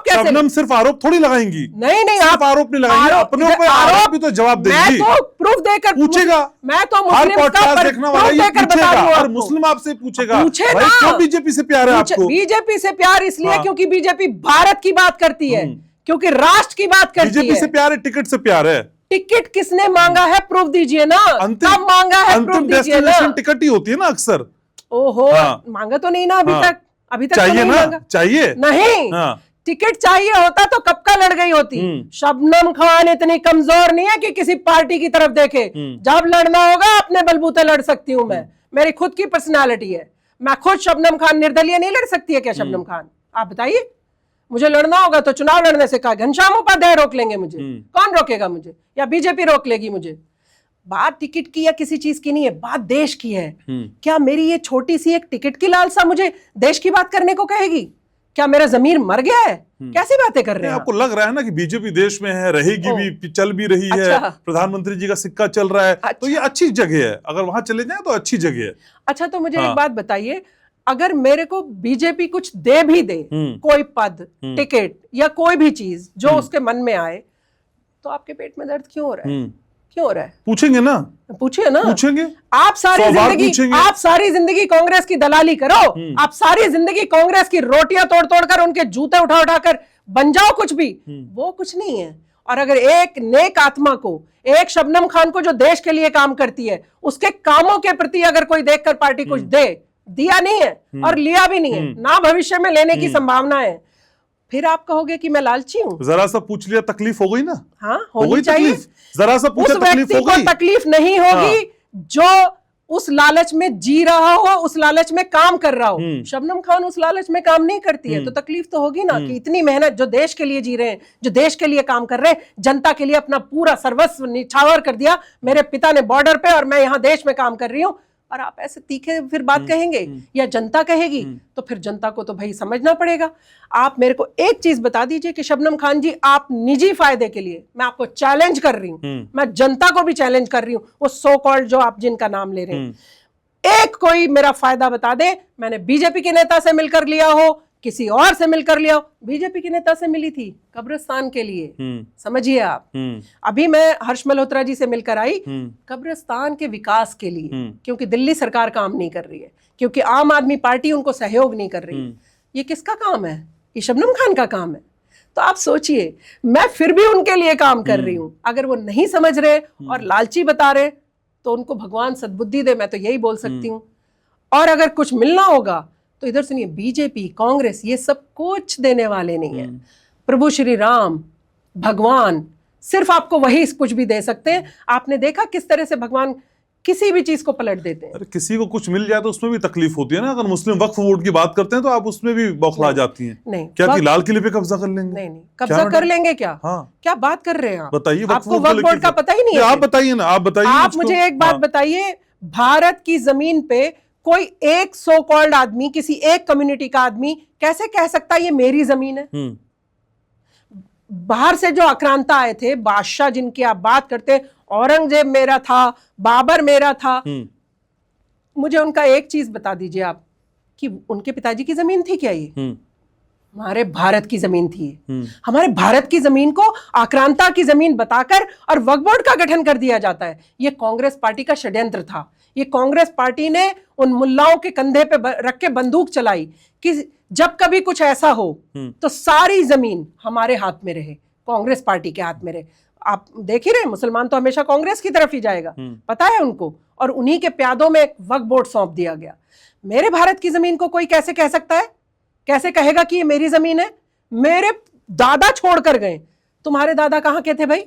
कैसे? शबनम सिर्फ आरोप थोड़ी लगाएंगी। नहीं, आप आरोप नहीं लगाएंगी, अपने ऊपर आरोप भी तो जवाब देंगी। मैं तो प्रूफ देकर पूछेगा, मैं तो हर पॉडकास्ट देखने वाला ये पूछेगा, हर मुस्लिम आपसे पूछेगा, भाई क्यों बीजेपी से प्यार है आपको? बीजेपी से प्यार इसलिए क्योंकि बीजेपी भारत की बात करती है, क्योंकि राष्ट्र की बात करती है। बीजेपी से प्यार है, टिकट से प्यार है। टिकट किसने मांगा है? प्रूफ दीजिए ना। कब मांगा है? प्रूफ दीजिए ना। टिकट ही होती है ना अक्सर। ओहो, मांगा तो नहीं ना अभी तक। अभी तक चाहिए तो नहीं मांगा। चाहिए नहीं, टिकट चाहिए होता तो कब का लड़ गई होती। शबनम खान इतनी कमजोर नहीं है कि किसी पार्टी की तरफ देखे। जब लड़ना होगा अपने बलबूते लड़ सकती हूँ मैं, मेरी खुद की पर्सनालिटी है। मैं खुद शबनम खान निर्दलीय नहीं लड़ सकती है क्या शबनम खान? आप बताइए। मुझे लड़ना होगा तो चुनाव लड़ने से कहा घनश्याम उपाध्याय रोक लेंगे मुझे। कौन रोकेगा मुझे? या बीजेपी रोक लेगी मुझे? बात टिकट की या किसी चीज की नहीं है, बात देश की है। क्या मेरी ये छोटी सी एक टिकट की लालसा मुझे देश की बात करने को कहेगी? क्या मेरा जमीर मर गया है? कैसी बातें कर रहे हैं? आपको लग रहा है ना कि बीजेपी देश में है, रहेगी भी, चल भी रही है, प्रधानमंत्री जी का सिक्का चल रहा है, तो ये अच्छी जगह है। अगर वहां चले जाए तो अच्छी जगह है। अच्छा, तो मुझे एक बात बताइए, अगर मेरे को बीजेपी कुछ दे भी दे, कोई पद, टिकट या कोई भी चीज जो उसके मन में आए, तो आपके पेट में दर्द क्यों हो रहा है? क्यों हो रहा है? पूछेंगे ना, पूछिए ना, पूछेंगे। आप सारी जिंदगी कांग्रेस की दलाली करो, आप सारी जिंदगी कांग्रेस की रोटियां तोड़ तोड़ कर, उनके जूते उठा उठा कर बन जाओ कुछ भी, वो कुछ नहीं है। और अगर एक नेक आत्मा को, एक शबनम खान को जो देश के लिए काम करती है, उसके कामों के प्रति अगर कोई देखकर पार्टी कुछ दिया नहीं है और लिया भी नहीं है, ना भविष्य में लेने की संभावना है, फिर आप कहोगे कि मैं लालची हूं। जरा सा पूछ लिया, तकलीफ हो गई ना? हाँ, होनी चाहिए। जरा सा पूछा, तकलीफ हो गई। तकलीफ नहीं होगी जो उस लालच में जी रहा हो, उस लालच में काम कर रहा हो। शबनम खान उस लालच में काम नहीं करती है, तो तकलीफ तो होगी ना कि इतनी मेहनत, जो देश के लिए जी रहे हैं, जो देश के लिए काम कर रहे हैं, जनता के लिए अपना पूरा सर्वस्व निछावर कर दिया, मेरे पिता ने बॉर्डर पे और मैं यहां देश में काम कर रही हूं, और आप ऐसे तीखे फिर बात कहेंगे या जनता कहेगी, तो फिर जनता को तो भाई समझना पड़ेगा। आप मेरे को एक चीज बता दीजिए कि शबनम खान जी, आप निजी फायदे के लिए, मैं आपको चैलेंज कर रही हूं, मैं जनता को भी चैलेंज कर रही हूं, वो सो कॉल्ड जो आप जिनका नाम ले रहे हैं, एक कोई मेरा फायदा बता दे, मैंने बीजेपी के नेता से मिलकर लिया हो, किसी और से मिलकर लिया हो। बीजेपी के नेता से मिली थी कब्रिस्तान के लिए, समझिए आप। अभी मैं हर्ष मल्होत्रा जी से मिलकर आई कब्रिस्तान के विकास के लिए, क्योंकि दिल्ली सरकार काम नहीं कर रही है, क्योंकि आम आदमी पार्टी उनको सहयोग नहीं कर रही है। ये किसका काम है? ये शबनम खान का काम है। तो आप सोचिए, मैं फिर भी उनके लिए काम कर रही हूं। अगर वो नहीं समझ रहे और लालची बता रहे, तो उनको भगवान सद्बुद्धि दे, मैं तो यही बोल सकती हूँ। और अगर कुछ मिलना होगा तो इधर सुनिए, बीजेपी, कांग्रेस, ये सब कुछ देने वाले नहीं है। प्रभु श्री राम, भगवान, सिर्फ आपको वही कुछ भी दे सकते हैं। आपने देखा किस तरह से भगवान किसी भी चीज को पलट देते हैं। अरे किसी को कुछ मिल जाए तो उसमें भी तकलीफ होती है ना। अगर मुस्लिम वक्फ बोर्ड की बात करते हैं तो आप उसमें भी बौखला जाती हैं। नहीं, क्या कि लाल किले पे कब्जा कर लेंगे? नहीं, कब्जा कर लेंगे क्या? हाँ, क्या बात कर रहे हैं आप? बताइए, आपको वक्फ बोर्ड का पता ही नहीं है? आप बताइए ना, आप बताइए। आप मुझे एक बात बताइए, भारत की जमीन पे कोई एक सो कॉल्ड आदमी, किसी एक कम्युनिटी का आदमी कैसे कह सकता है ये मेरी जमीन है? बाहर से जो आक्रांता आए थे, बादशाह जिनकी आप बात करते, औरंगजेब मेरा था, बाबर मेरा था, मुझे उनका एक चीज बता दीजिए आप कि उनके पिताजी की जमीन थी क्या ये? हमारे भारत की जमीन थी। हमारे भारत की जमीन को आक्रांता की जमीन बताकर और वक्फ बोर्ड का गठन कर दिया जाता है। ये कांग्रेस पार्टी का षड्यंत्र था। ये कांग्रेस पार्टी ने उन मुल्लाओं के कंधे पे रख के बंदूक चलाई कि जब कभी कुछ ऐसा हो तो सारी जमीन हमारे हाथ में रहे, कांग्रेस पार्टी के हाथ में रहे। आप देख ही रहे, मुसलमान तो हमेशा कांग्रेस की तरफ ही जाएगा, पता है उनको। और उन्हीं के प्यादों में एक वक्फ बोर्ड सौंप दिया गया। मेरे भारत की जमीन को कोई कैसे कह सकता है? कैसे कहेगा कि ये मेरी जमीन है? मेरे दादा छोड़ कर गए। तुम्हारे दादा कहां के थे भाई?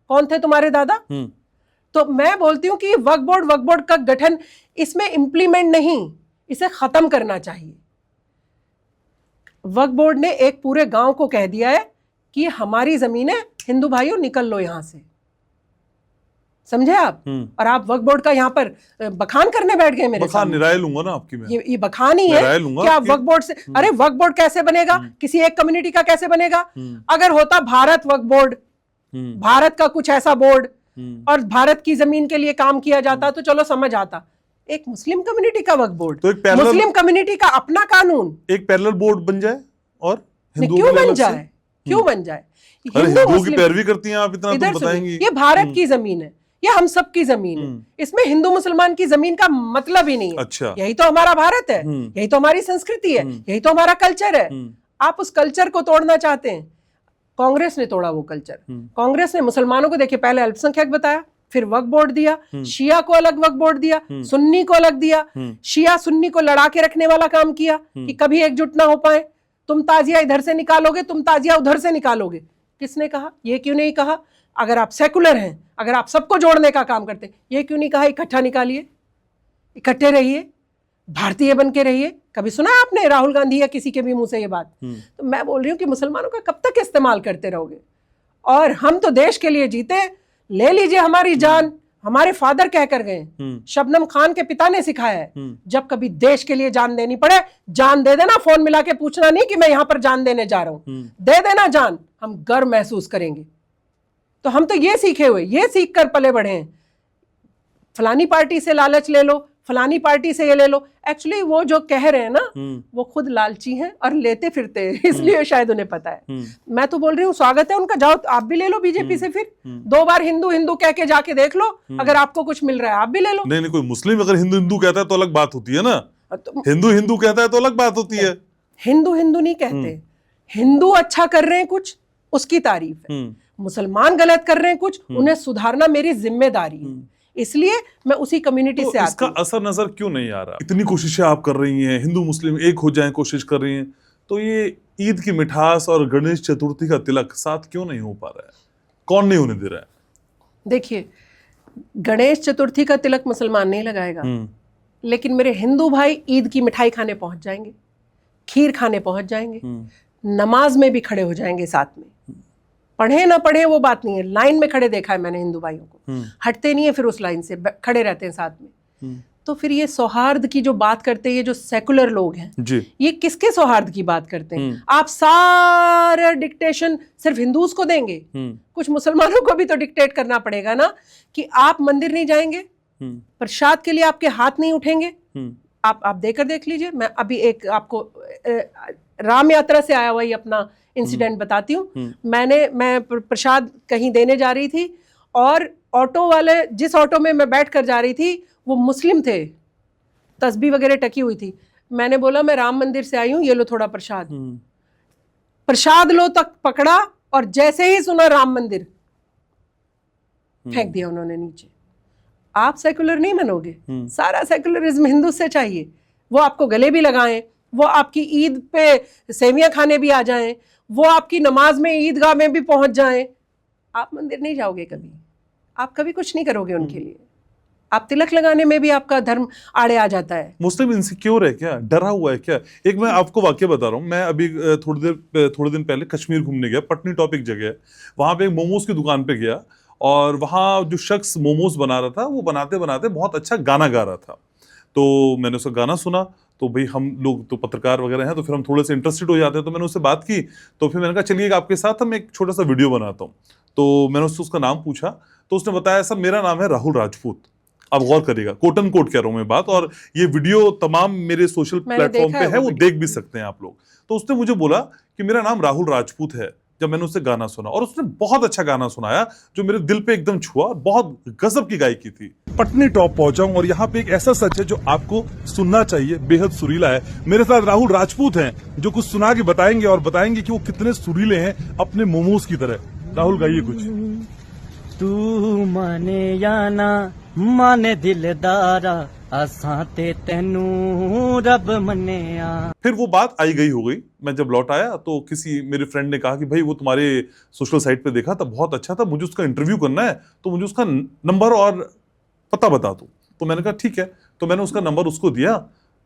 कौन थे तुम्हारे दादा? तो मैं बोलती हूं कि वक्फ बोर्ड का गठन इसमें इंप्लीमेंट नहीं, इसे खत्म करना चाहिए। वक्फ बोर्ड ने एक पूरे गांव को कह दिया है कि हमारी जमीन है, हिंदू भाइयों निकल लो यहां से, समझे आप? और आप वक्फ बोर्ड का यहाँ पर बखान करने बैठ गए मेरे बखान निराय लूंगा ना आपकी मैं। ये बखान ही है कि आप वक्फ बोर्ड से, अरे वक्फ बोर्ड कैसे बनेगा? किसी एक कम्युनिटी का कैसे बनेगा? अगर होता भारत वक्फ बोर्ड, भारत का कुछ ऐसा बोर्ड, और भारत की जमीन के लिए काम किया जाता तो चलो समझ आता। एक मुस्लिम कम्युनिटी का वक्फ बोर्ड, तो मुस्लिम कम्युनिटी का अपना कानून, एक पैरेलल बोर्ड बन जाए। और क्यों बन जाए? क्यों बन जाए? हिंदू की पैरवी करती हैं आप, इतना तो बताएंगी। ये भारत की जमीन है, ये हम सब की जमीन है, इसमें हिंदू मुसलमान की जमीन का मतलब ही नहीं है। अच्छा, यही तो हमारा भारत है, यही तो हमारी संस्कृति है, यही तो हमारा कल्चर है। आप उस कल्चर को तोड़ना चाहते हैं। कांग्रेस ने तोड़ा वो कल्चर। कांग्रेस ने मुसलमानों को, देखिए, पहले अल्पसंख्यक बताया, फिर वक्फ बोर्ड दिया, शिया को अलग वक्फ बोर्ड दिया, सुन्नी को अलग दिया, शिया सुन्नी को लड़ा के रखने वाला काम किया कि कभी एकजुट ना हो पाए। तुम ताजिया इधर से निकालोगे, तुम ताजिया उधर से निकालोगे। किसने कहा? ये क्यों नहीं कहा अगर आप सेकुलर हैं, अगर आप सबको जोड़ने का काम करते, ये क्यों नहीं कहा इकट्ठा निकालिए, इकट्ठे रहिए, भारतीय बन के रहिए? कभी सुना आपने राहुल गांधी या किसी के भी मुंह से ये बात? तो मैं बोल रही हूँ कि मुसलमानों का कब तक इस्तेमाल करते रहोगे? और हम तो देश के लिए जीते, ले लीजिए हमारी जान। हमारे फादर कह कर गए, शबनम खान के पिता ने सिखाया है, जब कभी देश के लिए जान देनी पड़े, जान दे देना। फोन मिला के पूछना नहीं कि मैं यहां पर जान देने जा रहा हूं, दे देना जान, हम गर्व महसूस करेंगे। तो हम तो ये सीखे हुए, ये सीख कर पले बढ़े हैं। फलानी पार्टी से लालच ले लो, फलानी पार्टी से ये ले लो। एक्चुअली वो जो कह रहे हैं ना, वो खुद लालची हैं और लेते फिरते हैं, इसलिए शायद उन्हें पता है। मैं तो बोल रही हूँ स्वागत है उनका, जाओ आप भी ले लो बीजेपी से, फिर 2 बार हिंदू हिंदू कह के जाके देख लो, अगर आपको कुछ मिल रहा है आप भी ले लो। नहीं, कोई मुस्लिम अगर हिंदू हिंदू कहता है तो अलग बात होती है ना, हिंदू हिंदू कहता है तो अलग बात होती है। हिंदू हिंदू नहीं कहते, हिंदू अच्छा कर रहे हैं कुछ, उसकी तारीफ है। मुसलमान गलत कर रहे हैं कुछ, उन्हें सुधारना मेरी जिम्मेदारी है, इसलिए मैं उसी कम्युनिटी से आती हूं। इसका असर नजर क्यों नहीं आ रहा? इतनी कोशिशें आप कर रही हैं, हिंदू मुस्लिम एक हो जाएं कोशिश कर रही हैं, तो ये ईद की मिठास और गणेश चतुर्थी का तिलक साथ क्यों नहीं हो पा रहा है? कौन नहीं होने दे रहा है? देखिए, गणेश चतुर्थी का तिलक मुसलमान नहीं लगाएगा, लेकिन मेरे हिंदू भाई ईद की मिठाई खाने पहुंच जाएंगे, खीर खाने पहुंच जाएंगे, नमाज में भी खड़े हो जाएंगे साथ में। पढ़े ना पढ़े वो बात नहीं है, लाइन में खड़े देखा है मैंने हिंदू भाइयों को, हटते नहीं है, फिर उस लाइन से खड़े रहते हैं साथ में। तो फिर ये सौहार्द की जो बात करते हैं, ये जो सेकुलर लोग हैं जी, ये किसके सौहार्द की बात करते हैं? आप सारा डिक्टेशन सिर्फ हिंदूज को देंगे? कुछ मुसलमानों को भी तो डिक्टेट करना पड़ेगा ना, कि आप मंदिर नहीं जाएंगे, प्रसाद के लिए आपके हाथ नहीं उठेंगे। आप देकर देख लीजिए। मैं अभी एक आपको राम यात्रा से आया हुआ ही अपना इंसिडेंट बताती हूँ। मैं प्रसाद कहीं देने जा रही थी, और ऑटो वाले, जिस ऑटो में मैं बैठ कर जा रही थी, वो मुस्लिम थे, तस्बीह वगैरह टकी हुई थी। मैंने बोला मैं राम मंदिर से आई हूँ, ये लो थोड़ा प्रसाद। प्रसाद लो तक पकड़ा, और जैसे ही सुना राम मंदिर, फेंक दिया उन्होंने नीचे। आप सेकुलर नहीं मनोगे, सारा सेकुलरिज्म हिंदू से चाहिए। वो आपको गले भी लगाएं, वो आपकी ईद पे सेवियां खाने भी आ जाएं, वो आपकी नमाज में ईदगाह में भी पहुंच जाएं। आप मंदिर नहीं जाओगे कभी, आप कभी कुछ नहीं करोगे उनके लिए। आप तिलक लगाने में भी आपका धर्म आड़े आ जाता है। मुस्लिम इनसिक्योर है क्या, डरा हुआ है क्या? एक मैं आपको वाकया बता रहा हूँ। मैं अभी थोड़े दिन पहले कश्मीर घूमने गया, पटनी टॉपिक जगह है, वहां पे एक मोमोज की दुकान पे गया, और वहाँ जो शख्स मोमोज बना रहा था, वो बनाते बनाते बहुत अच्छा गाना गा रहा था। तो मैंने उसका गाना सुना, तो भाई हम लोग तो पत्रकार वगैरह हैं, तो फिर हम थोड़े से इंटरेस्टेड हो जाते हैं। तो मैंने उससे बात की, तो फिर मैंने कहा चलिए आपके साथ हम एक छोटा सा वीडियो बनाता हूँ। तो मैंने उससे उसका नाम पूछा, तो उसने बताया सर मेरा नाम है राहुल राजपूत। अब गौर करिएगा, कोट एंड कोट कह रहा हूँ मैं बात, और ये वीडियो तमाम मेरे सोशल प्लेटफॉर्म पे है, वो देख भी सकते हैं आप लोग। तो उसने मुझे बोला कि मेरा नाम राहुल राजपूत है, जब मैंने उससे गाना सुना, और उसने बहुत अच्छा गाना सुनाया जो मेरे दिल पे एकदम छुआ, बहुत गजब की गायकी थी। पटनी टॉप पहुंचा हूं, और यहाँ पे एक ऐसा सच है जो आपको सुनना चाहिए, बेहद सुरीला है। मेरे साथ राहुल राजपूत हैं, जो कुछ सुना के बताएंगे, और बताएंगे कि वो कितने सुरीले हैं अपने मोमोज की तरह। राहुल गाइए कुछ। तू माने या ना माने दिलदारा, असां ते तेनू रब मन्निया। फिर वो बात आई गई हो गई। मैं जब लौट आया तो किसी मेरे फ्रेंड ने कहा कि भाई वो तुम्हारे सोशल साइट पे देखा था, बहुत अच्छा था, मुझे उसका इंटरव्यू करना है, तो मुझे उसका नंबर और पता बता दो। तो मैंने कहा ठीक है। तो मैंने उसका नंबर उसको दिया।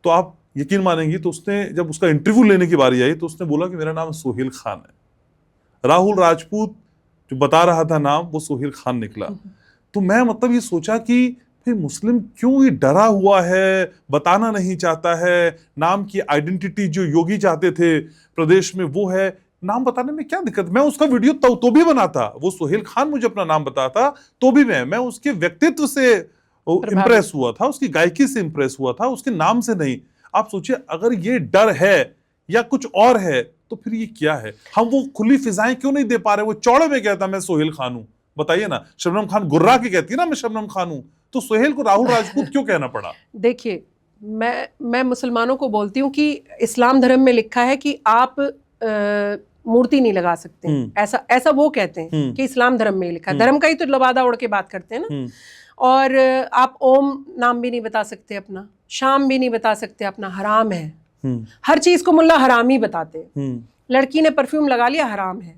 तो आप यकीन मानेंगी, तो उसने जब उसका इंटरव्यू लेने की बारी आई, तो उसने बोला कि मेरा नाम सोहेल खान है। राहुल राजपूत जो बता रहा था नाम, वो सोहेल खान निकला। तो मैं मतलब ये सोचा कि भाई मुस्लिम क्यों ये डरा हुआ है, बताना नहीं चाहता है, नाम की आइडेंटिटी जो योगी चाहते थे प्रदेश में वो है, नाम बताने में क्या दिक्कत? मैं उसका वीडियो तो भी बनाता, वो सोहेल खान मुझे अपना नाम बताता तो भी मैं उसके व्यक्तित्व से इंप्रेस हुआ था, उसकी गायकी से इंप्रेस हुआ था, उसके नाम से नहीं। आप सोचिए, अगर ये डर है या कुछ और है, तो फिर ये क्या है? हम वो खुली फिजाएं क्यों नहीं दे पा रहे? वो चौड़े में कहता मैं सोहेल खान हूं, बताइए ना। शबनम खान गुर्रा के कहती है ना मैं शबनम खान हूं, तो सोहेल को राहुल राजपूत क्यों कहना पड़ा? देखिए, मैं मुसलमानों को बोलती हूँ कि इस्लाम धर्म में लिखा है कि आप मूर्ति नहीं लगा सकते। ऐसा वो कहते हैं कि इस्लाम धर्म में लिखा है। धर्म का ही तो लबादा उड़ के बात करते हैं ना। और आप ओम नाम भी नहीं बता सकते अपना, शाम भी नहीं बता सकते अपना, हराम है। हर चीज को मुल्ला हराम ही बताते हैं। लड़की ने परफ्यूम लगा लिया, हराम है।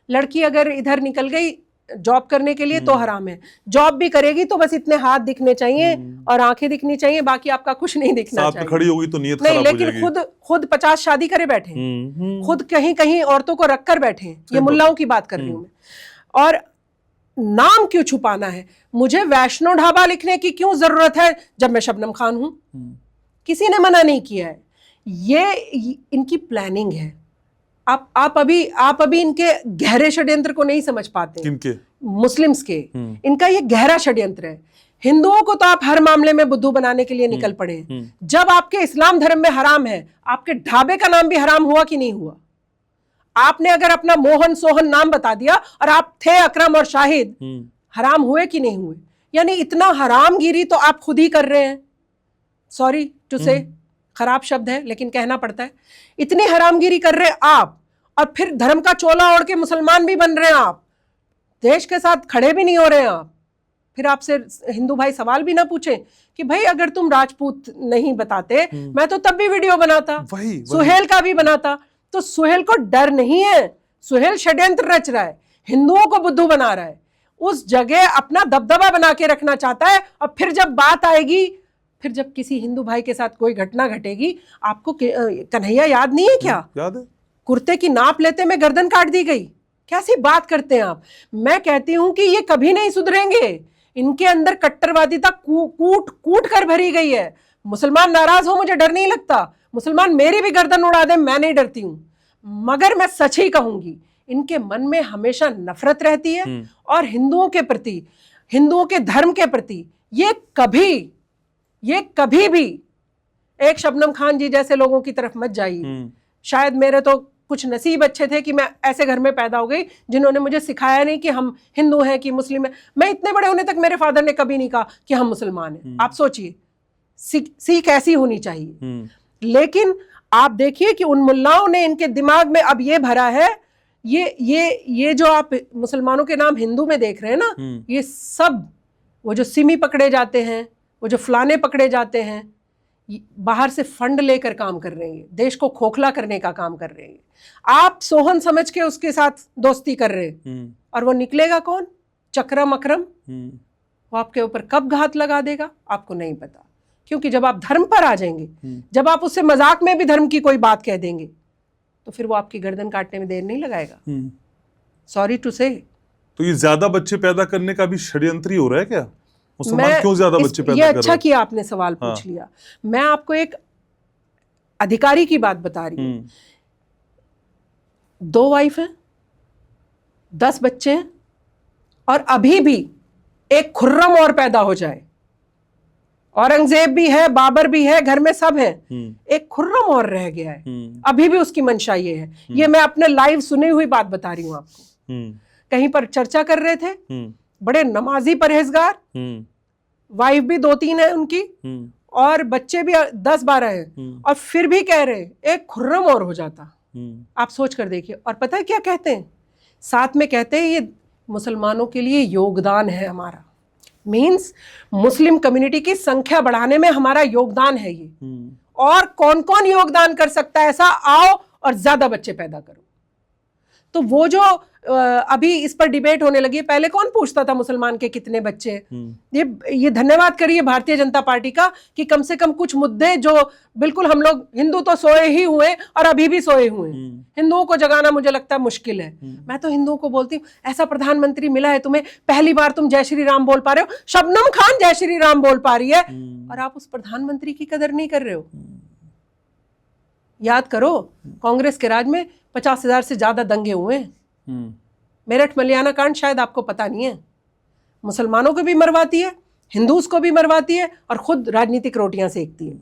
लड़की अगर इधर निकल गई जॉब करने के लिए तो हराम है। जॉब भी करेगी तो बस इतने हाथ दिखने चाहिए और आंखें दिखनी चाहिए, बाकी आपका कुछ नहीं दिखना चाहिए। खड़ी होगी तो नीयत नहीं, खराब हो जाएगी। लेकिन खुद 50 शादी करे बैठे, खुद कहीं कहीं औरतों को रख कर बैठे। ये मुल्लाओं की बात कर रही हूं मैं। और नाम क्यों छुपाना है? मुझे वैष्णो ढाबा लिखने की क्यों जरूरत है जब मैं शबनम खान हूं? किसी ने मना नहीं किया है। ये इनकी प्लानिंग है। आप अभी इनके गहरे षड्यंत्र को नहीं समझ पाते। किनके? मुस्लिम्स के। इनका ये गहरा षड्यंत्र है। हिंदुओं को तो आप हर मामले में बुद्धू बनाने के लिए निकल पड़े हैं। जब आपके इस्लाम धर्म में हराम है, आपके ढाबे का नाम भी हराम हुआ कि नहीं हुआ? आपने अगर अपना मोहन सोहन नाम बता दिया और आप थे अकरम और शाहिद, हराम हुए कि नहीं हुए? यानी इतना हरामगिरी तो आप खुद ही कर रहे हैं। सॉरी टू से, खराब शब्द है लेकिन कहना पड़ता है। इतनी हरामगिरी कर रहे हैं आप, और फिर धर्म का चोला ओढ़ के मुसलमान भी बन रहे हैं आप, देश के साथ खड़े भी नहीं हो रहे हैं आप। फिर आपसे हिंदू भाई सवाल भी ना पूछे कि भाई अगर तुम राजपूत नहीं बताते, मैं तो तब भी वीडियो बनाता, सुहेल का भी बनाता। तो सुहेल को डर नहीं है, सुहेल षड्यंत्र रच रहा है, हिंदुओं को बुद्धू बना रहा है, उस जगह अपना दबदबा बना के रखना चाहता है। और फिर जब बात आएगी, फिर जब किसी हिंदू भाई के साथ कोई घटना घटेगी, आपको कन्हैया याद नहीं है क्या? याद है, कुर्ते की नाप लेते में गर्दन काट दी गई। कैसी बात करते हैं आप? मैं कहती हूं कि ये कभी नहीं सुधरेंगे, इनके अंदर कट्टरवादिता कूट कूट कर भरी गई है। मुसलमान नाराज हो, मुझे डर नहीं लगता, मुसलमान मेरी भी गर्दन उड़ा दे, मैं नहीं डरती हूं। मगर मैं सच ही कहूंगी, इनके मन में हमेशा नफरत रहती है, और हिंदुओं के प्रति, हिंदुओं के धर्म के प्रति ये कभी भी एक शबनम खान जी जैसे लोगों की तरफ मत जाइए। शायद मेरे तो कुछ नसीब अच्छे थे कि मैं ऐसे घर में पैदा हो गई जिन्होंने मुझे सिखाया नहीं कि हम हिंदू हैं कि मुस्लिम हैं। मैं इतने बड़े होने तक मेरे फादर ने कभी नहीं कहा कि हम मुसलमान हैं। आप सोचिए सीख ऐसी होनी चाहिए। लेकिन आप देखिए कि उन मुल्लाओं ने इनके दिमाग में अब ये भरा है, ये जो आप मुसलमानों के नाम हिंदू में देख रहे हैं ना, ये सब वो जो सिमी पकड़े जाते हैं, वो जो फलाने पकड़े जाते हैं, बाहर से फंड लेकर काम कर रहे हैं, देश को खोखला करने का काम कर रहे हैं। आप सोहन समझ के उसके साथ दोस्ती कर रहे हैं, और वो निकलेगा कौन? चक्रम अकरम। वो आपके ऊपर कब घात लगा देगा आपको नहीं पता, क्योंकि जब आप धर्म पर आ जाएंगे, जब आप उससे मजाक में भी धर्म की कोई बात कह देंगे, तो फिर वो आपकी गर्दन काटने में देर नहीं लगाएगा। सॉरी टू से। तो ये ज्यादा बच्चे पैदा करने का भी षड्यंत्र ही हो रहा है क्या? मुसलमान क्यों ज्यादा बच्चे पैदा कर रहे हैं? ये अच्छा किया आपने सवाल पूछ लिया। मैं आपको एक अधिकारी की बात बता रही हूं। 2 वाइफ हैं, 10 बच्चे हैं, और अभी भी एक खुर्रम और पैदा हो जाए, औरंगजेब भी है, बाबर भी है, घर में सब है, एक खुर्रम और रह गया है, अभी भी उसकी मंशा ये है। ये मैं अपने लाइव सुनी हुई बात बता रही हूं आपको। कहीं पर चर्चा कर रहे थे, बड़े नमाजी परहेजगार, वाइफ भी 2-3 है उनकी, और बच्चे भी 10-12 हैं, और फिर भी कह रहे एक खुर्रम और हो जाता। आप सोच कर देखिए। और पता है क्या कहते हैं? साथ में कहते हैं ये मुसलमानों के लिए योगदान है हमारा, मीन्स मुस्लिम कम्युनिटी की संख्या बढ़ाने में हमारा योगदान है ये। और कौन कौन योगदान कर सकता है ऐसा? आओ और ज्यादा बच्चे पैदा करो। तो वो जो अभी इस पर डिबेट होने लगी है, पहले कौन पूछता था मुसलमान के कितने बच्चे? ये धन्यवाद करिए भारतीय जनता पार्टी का कि कम से कम कुछ मुद्दे जो बिल्कुल हम लोग, हिंदू तो सोए ही हुए और अभी भी सोए हुए हैं, हिंदुओं को जगाना मुझे लगता है मुश्किल है। मैं तो हिंदुओं को बोलती हूँ, ऐसा प्रधानमंत्री मिला है तुम्हें, पहली बार तुम जय श्री राम बोल पा रहे हो, शबनम खान जय श्री राम बोल पा रही है, और आप उस प्रधानमंत्री की कदर नहीं कर रहे हो। याद करो, कांग्रेस के राज में 50,000 से ज्यादा दंगे हुए हैं। मेरठ मलियाना कांड शायद आपको पता नहीं है, मुसलमानों को भी मरवाती है, हिंदूज को भी मरवाती है, और खुद राजनीतिक रोटियां सेकती है।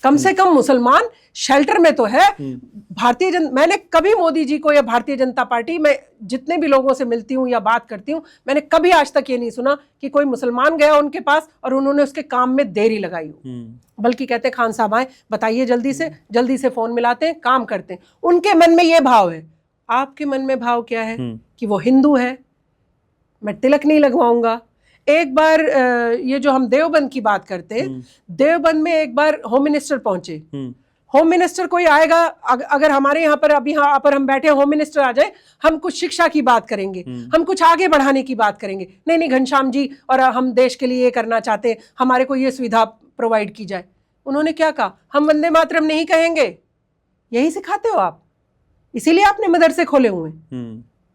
कम से कम मुसलमान शेल्टर में तो है। मैंने कभी मोदी जी को या भारतीय जनता पार्टी में जितने भी लोगों से मिलती हूँ या बात करती हूँ, मैंने कभी आज तक ये नहीं सुना कि कोई मुसलमान गया उनके पास और उन्होंने उसके काम में देरी लगाई हो। बल्कि कहते खान साहब आए, बताइए जल्दी से फोन मिलाते हैं, काम करते हैं। उनके मन में ये भाव है। आपके मन में भाव क्या है? कि वो हिंदू है, मैं तिलक नहीं लगवाऊंगा। एक बार ये जो हम देवबंद की बात करते हैं, देवबंद में एक बार होम मिनिस्टर पहुंचे। होम मिनिस्टर कोई आएगा, अगर हमारे यहाँ पर अभी यहाँ पर हम बैठे होम मिनिस्टर आ जाए, हम कुछ शिक्षा की बात करेंगे, हम कुछ आगे बढ़ाने की बात करेंगे। नहीं घनश्याम जी, और हम देश के लिए ये करना चाहते हैं, हमारे को ये सुविधा प्रोवाइड की जाए। उन्होंने क्या कहा? हम वंदे मातरम नहीं कहेंगे। यही सिखाते हो आप, इसीलिए आपने मदरसे खोले हुए।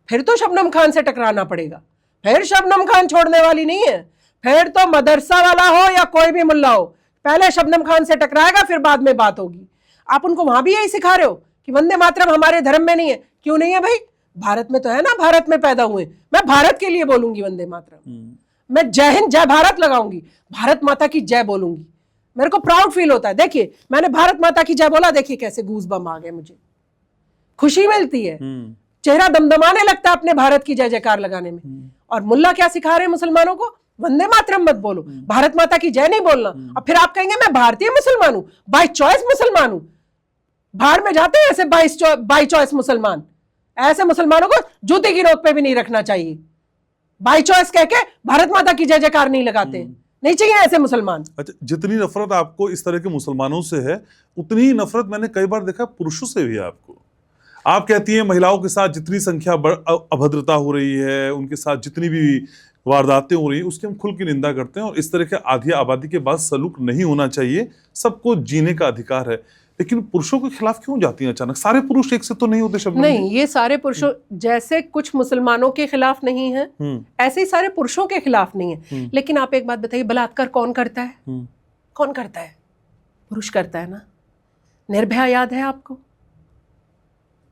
फिर तो शबनम खान से टकराना पड़ेगा। फिर शबनम खान छोड़ने वाली नहीं है। फिर तो मदरसा वाला हो या कोई भी मुल्ला हो, पहले शबनम खान से टकराएगा, फिर बाद में बात होगी। आप उनको वहां भी यही सिखा रहे हो कि वंदे मातरम हमारे धर्म में नहीं है। क्यों नहीं है भाई? भारत में तो है ना, भारत में पैदा हुए, मैं भारत के लिए बोलूंगी वंदे मातरम। मैं जय हिंद जय भारत लगाऊंगी, भारत माता की जय बोलूंगी। मेरे को प्राउड फील होता है। देखिए मैंने भारत माता की जय बोला, देखिए कैसे गूज बम आ गए, मुझे खुशी मिलती है, चेहरा दमदमाने लगता है अपने भारत की जय जयकार लगाने में। और मुल्ला क्या सिखा रहे हैं मुसलमानों को? वंदे मातरम मत बोलो, भारत माता की जय नहीं बोलना। अब फिर आप कहेंगे मैं भारतीय मुसलमान हूं, बाय चॉइस मुसलमान हूं। भाड़ में जाते हैं ऐसे बाय चॉइस मुसलमान। ऐसे मुसलमानों को जूते की नोक पे भी नहीं रखना चाहिए। बाय चॉइस कह के भारत माता की जय जयकार नहीं लगाते, नहीं चाहिए ऐसे मुसलमान। अच्छा, जितनी नफरत आपको इस तरह के मुसलमानों से है, उतनी ही नफरत मैंने कई बार देखा पुरुषों से भी है आपको। आप कहती हैं महिलाओं के साथ जितनी संख्या अभद्रता हो रही है, उनके साथ जितनी भी वारदातें हो रही है, उसकी हम खुल की निंदा करते हैं और इस तरह के आधी आबादी के बाद सलूक नहीं होना चाहिए, सबको जीने का अधिकार है। लेकिन पुरुषों के खिलाफ क्यों जाती हैं अचानक? सारे पुरुष एक से तो नहीं होते शबनम? नहीं, ये सारे पुरुषों जैसे कुछ मुसलमानों के खिलाफ नहीं है, ऐसे ही सारे पुरुषों के खिलाफ नहीं है। लेकिन आप एक बात बताइए, बलात्कार कौन करता है? कौन करता है? पुरुष करता है ना। निर्भया याद है आपको?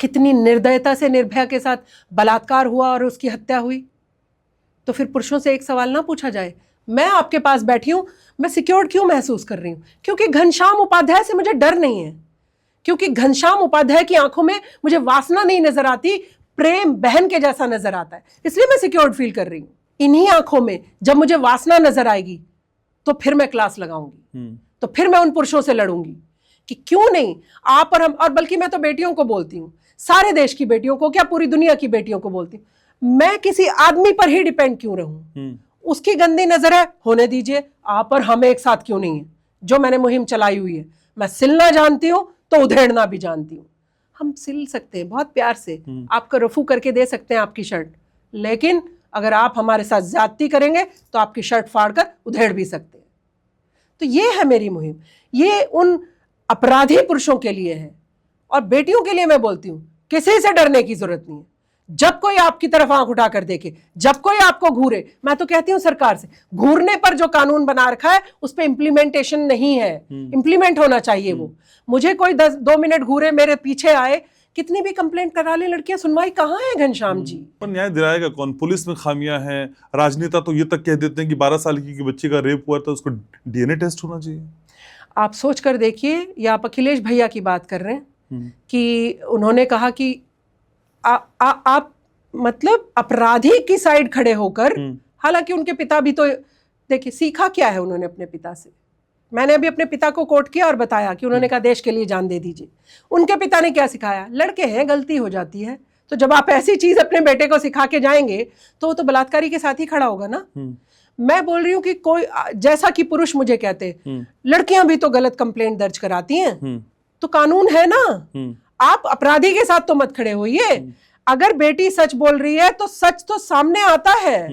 कितनी निर्दयता से निर्भया के साथ बलात्कार हुआ और उसकी हत्या हुई। तो फिर पुरुषों से एक सवाल ना पूछा जाए, मैं आपके पास बैठी हूं, मैं सिक्योर्ड क्यों महसूस कर रही हूं? क्योंकि घनश्याम उपाध्याय से मुझे डर नहीं है, क्योंकि घनश्याम उपाध्याय की आंखों में मुझे वासना नहीं नजर आती, प्रेम बहन के जैसा नजर आता है, इसलिए मैं सिक्योर्ड फील कर रही हूं। इन्हीं आंखों में जब मुझे वासना नजर आएगी तो फिर मैं क्लास लगाऊंगी, तो फिर मैं उन पुरुषों से लड़ूंगी कि क्यों नहीं आप और हम। और बल्कि मैं तो बेटियों को बोलती हूँ, सारे देश की बेटियों को, क्या पूरी दुनिया की बेटियों को बोलती हूँ, मैं किसी आदमी पर ही डिपेंड क्यों रहूं? उसकी गंदी नजर है, होने दीजिए। आप और हम एक साथ क्यों नहीं है? जो मैंने मुहिम चलाई हुई है, मैं सिलना जानती हूं तो उधेड़ना भी जानती हूं। हम सिल सकते हैं बहुत प्यार से, आपको रफू करके दे सकते हैं आपकी शर्ट, लेकिन अगर आप हमारे साथ ज्यादती करेंगे तो आपकी शर्ट फाड़ कर उधेड़ भी सकते हैं। तो ये है मेरी मुहिम, ये उन अपराधी पुरुषों के लिए है। और बेटियों के लिए मैं बोलती हूं, किसी से डरने की जरूरत नहीं है। जब कोई आपकी तरफ आंख उठाकर देखे, जब कोई आपको घूरे, मैं तो कहती हूं सरकार से, घूरने पर जो कानून बना रखा है उस पर इंप्लीमेंटेशन नहीं है, इंप्लीमेंट होना चाहिए वो। मुझे कोई 2 मिनट घूरे, मेरे पीछे आए, कितनी भी कंप्लेंट करा ले लड़कियां, सुनवाई कहाँ है घनश्याम जी? पर न्याय दिलाएगा कौन? पुलिस में खामियां हैं, राजनेता तो ये तक कह देते हैं कि 12 साल की बच्ची का रेप हुआ तो उसको डीएनए टेस्ट होना चाहिए। आप सोच कर देखिए, या आप अखिलेश भैया की बात कर रहे हैं कि उन्होंने कहा कि आप मतलब अपराधी की साइड खड़े होकर, हालांकि उनके पिता भी तो, देखिए सीखा क्या है उन्होंने अपने पिता से। मैंने अभी अपने पिता को कोट किया और बताया कि उन्होंने कहा देश के लिए जान दे दीजिए। उनके पिता ने क्या सिखाया? लड़के हैं, गलती हो जाती है। तो जब आप ऐसी चीज अपने बेटे को सिखा के जाएंगे तो वो तो बलात्कारी के साथ ही खड़ा होगा ना। मैं बोल रही हूँ कि कोई, जैसा कि पुरुष मुझे कहते लड़कियां भी तो गलत कंप्लेंट दर्ज कराती हैं, तो कानून है ना, आप अपराधी के साथ तो मत खड़े होइए। अगर बेटी सच बोल रही है तो सच तो सामने आता है।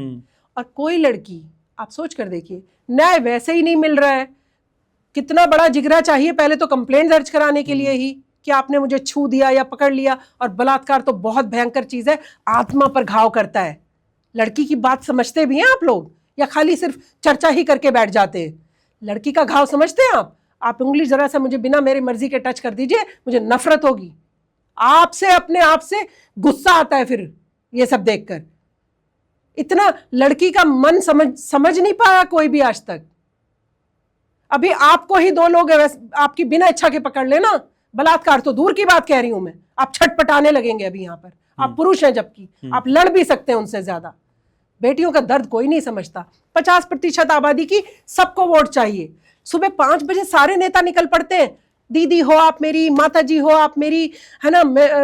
और कोई लड़की, आप सोच कर देखिए, न्याय वैसे ही नहीं मिल रहा है, कितना बड़ा जिगरा चाहिए पहले तो कंप्लेंट दर्ज कराने के लिए ही कि आपने मुझे छू दिया या पकड़ लिया। और बलात्कार तो बहुत भयंकर चीज है, आत्मा पर घाव करता है। लड़की की बात समझते भी हैं आप लोग, या खाली सिर्फ चर्चा ही करके बैठ जाते हैं? लड़की का घाव समझते हैं आप उंगली जरा सा मुझे बिना मेरी मर्जी के टच कर दीजिए, मुझे नफरत होगी आपसे, अपने आप से गुस्सा आता है फिर ये सब देखकर। इतना लड़की का मन समझ नहीं पाया कोई भी आज तक। अभी आपको ही 2 लोग आपकी बिना इच्छा के पकड़ लेना, बलात्कार तो दूर की बात कह रही हूं मैं, आप छटपटाने लगेंगे अभी यहाँ पर। आप पुरुष हैं, जबकि आप लड़ भी सकते हैं उनसे ज्यादा। बेटियों का दर्द कोई नहीं समझता। 50% आबादी की सबको वोट चाहिए। सुबह 5 बजे सारे नेता निकल पड़ते हैं, दीदी हो आप मेरी, माता जी हो आप मेरी, है ना,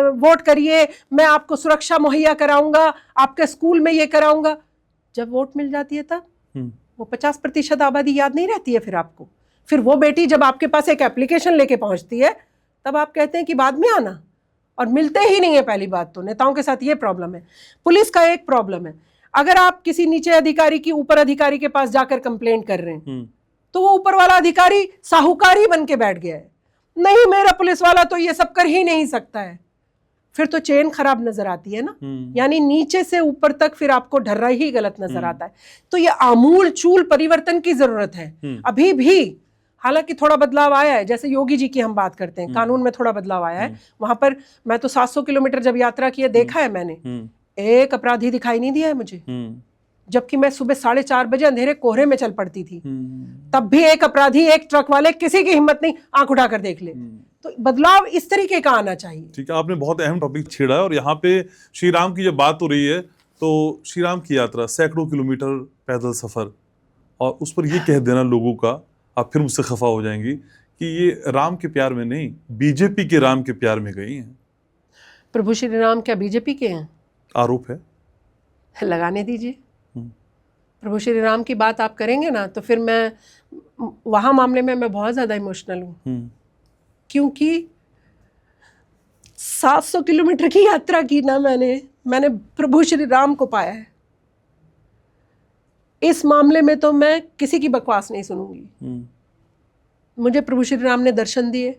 वोट करिए, मैं आपको सुरक्षा मुहैया कराऊंगा, आपके स्कूल में ये कराऊंगा। जब वोट मिल जाती है तब वो 50% आबादी याद नहीं रहती है फिर आपको। फिर वो बेटी जब आपके पास एक एप्लीकेशन लेके पहुंचती है तब आप कहते हैं कि बाद में आना, और मिलते ही नहीं है। पहली बात तो नेताओं के साथ ये प्रॉब्लम है। पुलिस का एक प्रॉब्लम है, अगर आप किसी नीचे अधिकारी की ऊपर अधिकारी के पास जाकर कंप्लेंट कर रहे हैं तो वो ऊपर वाला अधिकारी साहूकारी बन के बैठ गया है, नहीं मेरा पुलिस वाला तो ये सब कर ही नहीं सकता है। फिर तो चेन खराब नजर आती है ना, यानी नीचे से ऊपर तक फिर आपको ढर्रा ही गलत नजर आता है। तो ये आमूल चूल परिवर्तन की जरूरत है अभी भी। हालांकि थोड़ा बदलाव आया है, जैसे योगी जी की हम बात करते हैं, कानून में थोड़ा बदलाव आया है। वहां पर मैं तो 700 किलोमीटर जब यात्रा की है, देखा है मैंने, एक अपराधी दिखाई नहीं दिया है मुझे। जबकि मैं सुबह 4:30 बजे अंधेरे कोहरे में चल पड़ती थी, तब भी एक अपराधी, एक ट्रक वाले, किसी की हिम्मत नहीं आंख उठाकर देख ले। तो बदलाव इस तरीके का आना चाहिए। ठीक है, आपने बहुत अहम टॉपिक छेड़ा है और यहाँ पे श्री राम की जब बात हो रही है तो श्री राम की यात्रा, सैकड़ों किलोमीटर पैदल सफर, और उस पर ये कह देना लोगों का, आप फिर मुझसे खफा हो जाएंगी, कि ये राम के प्यार में नहीं, बीजेपी के राम के प्यार में गई हैं। प्रभु श्री राम क्या बीजेपी के हैं? आरोप है। लगाने दीजिए। प्रभु श्री राम की बात आप करेंगे ना तो फिर मैं वहाँ मामले में मैं बहुत ज़्यादा इमोशनल हूँ, क्योंकि 700 किलोमीटर की यात्रा की ना मैंने प्रभु श्री राम को पाया है। इस मामले में तो मैं किसी की बकवास नहीं सुनूंगी। मुझे प्रभु श्री राम ने दर्शन दिए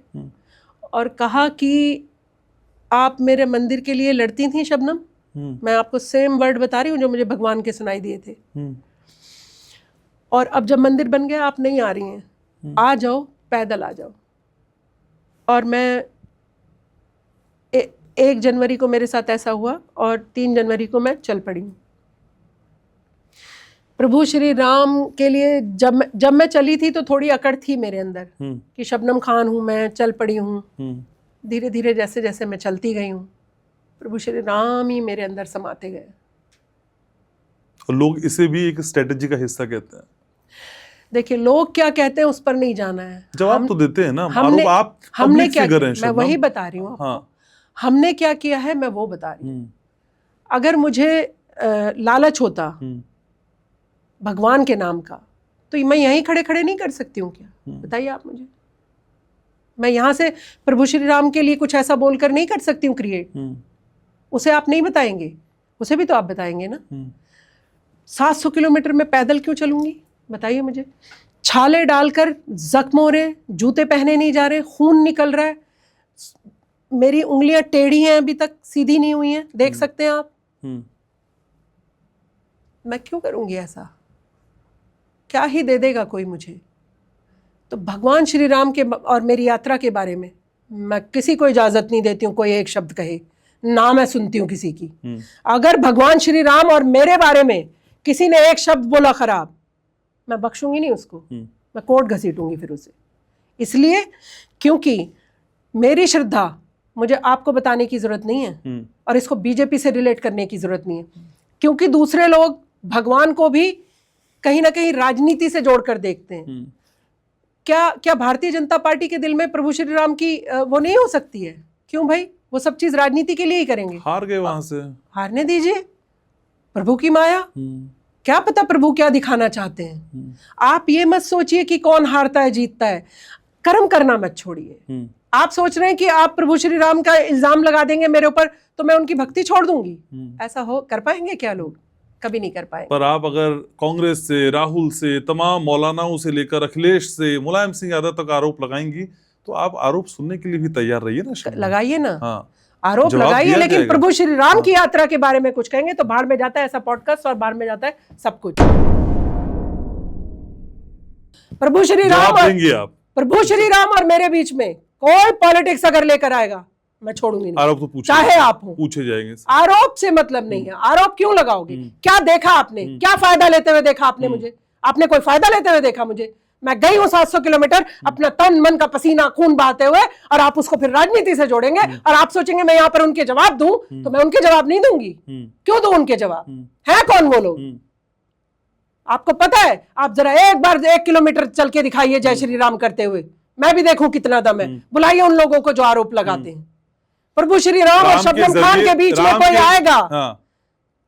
और कहा कि आप मेरे मंदिर के लिए लड़ती थी शबनम। मैं आपको सेम वर्ड बता रही हूँ जो मुझे भगवान के सुनाई दिए थे। और अब जब मंदिर बन गया आप नहीं आ रही हैं, आ जाओ, पैदल आ जाओ। और मैं 1 जनवरी को मेरे साथ ऐसा हुआ और 3 जनवरी को मैं चल पड़ी हूँ प्रभु श्री राम के लिए। जब मैं चली थी तो थोड़ी अकड़ थी मेरे अंदर कि शबनम खान हूँ मैं, चल पड़ी हूँ। धीरे धीरे जैसे जैसे मैं चलती गई हूँ, प्रभु श्री राम ही मेरे अंदर समाते गए। और लोग इसे भी एक स्ट्रेटेजी का हिस्सा कहते हैं। देखिए, लोग क्या कहते हैं उस पर नहीं जाना है। जवाब तो देते हैं ना। हमने क्या किया, मैं वही बता रही हूँ। हाँ, हमने क्या किया है मैं वो बता रही हूँ। अगर मुझे लालच होता भगवान के नाम का तो मैं यहीं खड़े खड़े नहीं कर सकती हूँ क्या? बताइए आप मुझे। मैं यहाँ से प्रभु श्री राम के लिए कुछ ऐसा बोलकर नहीं कर सकती हूँ क्रिएट। उसे आप नहीं बताएंगे, उसे भी तो आप बताएंगे ना। 700 किलोमीटर में पैदल क्यों चलूंगी बताइए मुझे? छाले डालकर जख्म हो रहे, जूते पहने नहीं जा रहे, खून निकल रहा है, मेरी उंगलियां टेढ़ी हैं, अभी तक सीधी नहीं हुई हैं, देख सकते हैं आप। मैं क्यों करूंगी ऐसा? क्या ही दे देगा कोई मुझे? तो भगवान श्री राम के और मेरी यात्रा के बारे में मैं किसी को इजाजत नहीं देती हूँ कोई एक शब्द कहे, ना मैं सुनती हूँ किसी की। अगर भगवान श्री राम और मेरे बारे में किसी ने एक शब्द बोला खराब, मैं बख्शूंगी नहीं उसको, मैं कोर्ट घसीटूंगी फिर उसे। इसलिए क्योंकि मेरी श्रद्धा मुझे आपको बताने की जरूरत नहीं है और इसको बीजेपी से रिलेट करने की जरूरत नहीं है, क्योंकि दूसरे लोग भगवान को भी कहीं ना कहीं राजनीति से जोड़कर देखते हैं। क्या भारतीय जनता पार्टी के दिल में प्रभु श्री राम की वो नहीं हो सकती है? क्यों भाई? वो सब चीज राजनीति के लिए ही करेंगे। हार गए वहां से, हारने दीजिए। प्रभु की माया, क्या पता प्रभु क्या दिखाना चाहते हैं। आप ये मत सोचिए कि कौन हारता है जीतता है, कर्म करना मत छोड़िए। आप सोच रहे हैं कि आप प्रभु श्री राम का इल्जाम लगा देंगे मेरे ऊपर तो मैं उनकी भक्ति छोड़ दूंगी, ऐसा हो कर पाएंगे क्या लोग? कभी नहीं कर पाएंगे। पर आप अगर कांग्रेस से, राहुल से, तमाम मौलानाओं से लेकर अखिलेश से, मुलायम सिंह यादव तक आरोप लगाएंगी तो आप आरोप सुनने के लिए भी तैयार रहिए ना। लगाइए ना। हाँ, आरोप लगाइए, लेकिन प्रभु श्री राम की यात्रा के बारे में कुछ कहेंगे तो बाहर में जाता है ऐसा पॉडकास्ट और बाहर में जाता है सब कुछ। प्रभु श्री राम और मेरे बीच में कोई पॉलिटिक्स अगर लेकर आएगा मैं छोड़ूंगी नहीं। आरोप तो चाहे आप हो, पूछे जाएंगे। आरोप से मतलब नहीं है। आरोप क्यों लगाओगे? क्या देखा आपने? क्या फायदा लेते हुए देखा आपने मुझे? आपने कोई फायदा लेते हुए देखा मुझे? मैं गई हूं 700 किलोमीटर अपना तन मन का पसीना खून बहाते हुए, और आप उसको फिर राजनीति से जोड़ेंगे और आप सोचेंगे मैं यहाँ पर उनके जवाब दूं, तो मैं उनके जवाब नहीं दूंगी। क्यों दूं उनके जवाब? है कौन वो लोग? आपको पता है? आप जरा एक बार 1 किलोमीटर चल के दिखाइए जय श्री राम करते हुए, मैं भी देखूं कितना दम है। बुलाइए उन लोगों को जो आरोप लगाते हैं। प्रभु श्री राम और शबनम खान के बीच में कोई आएगा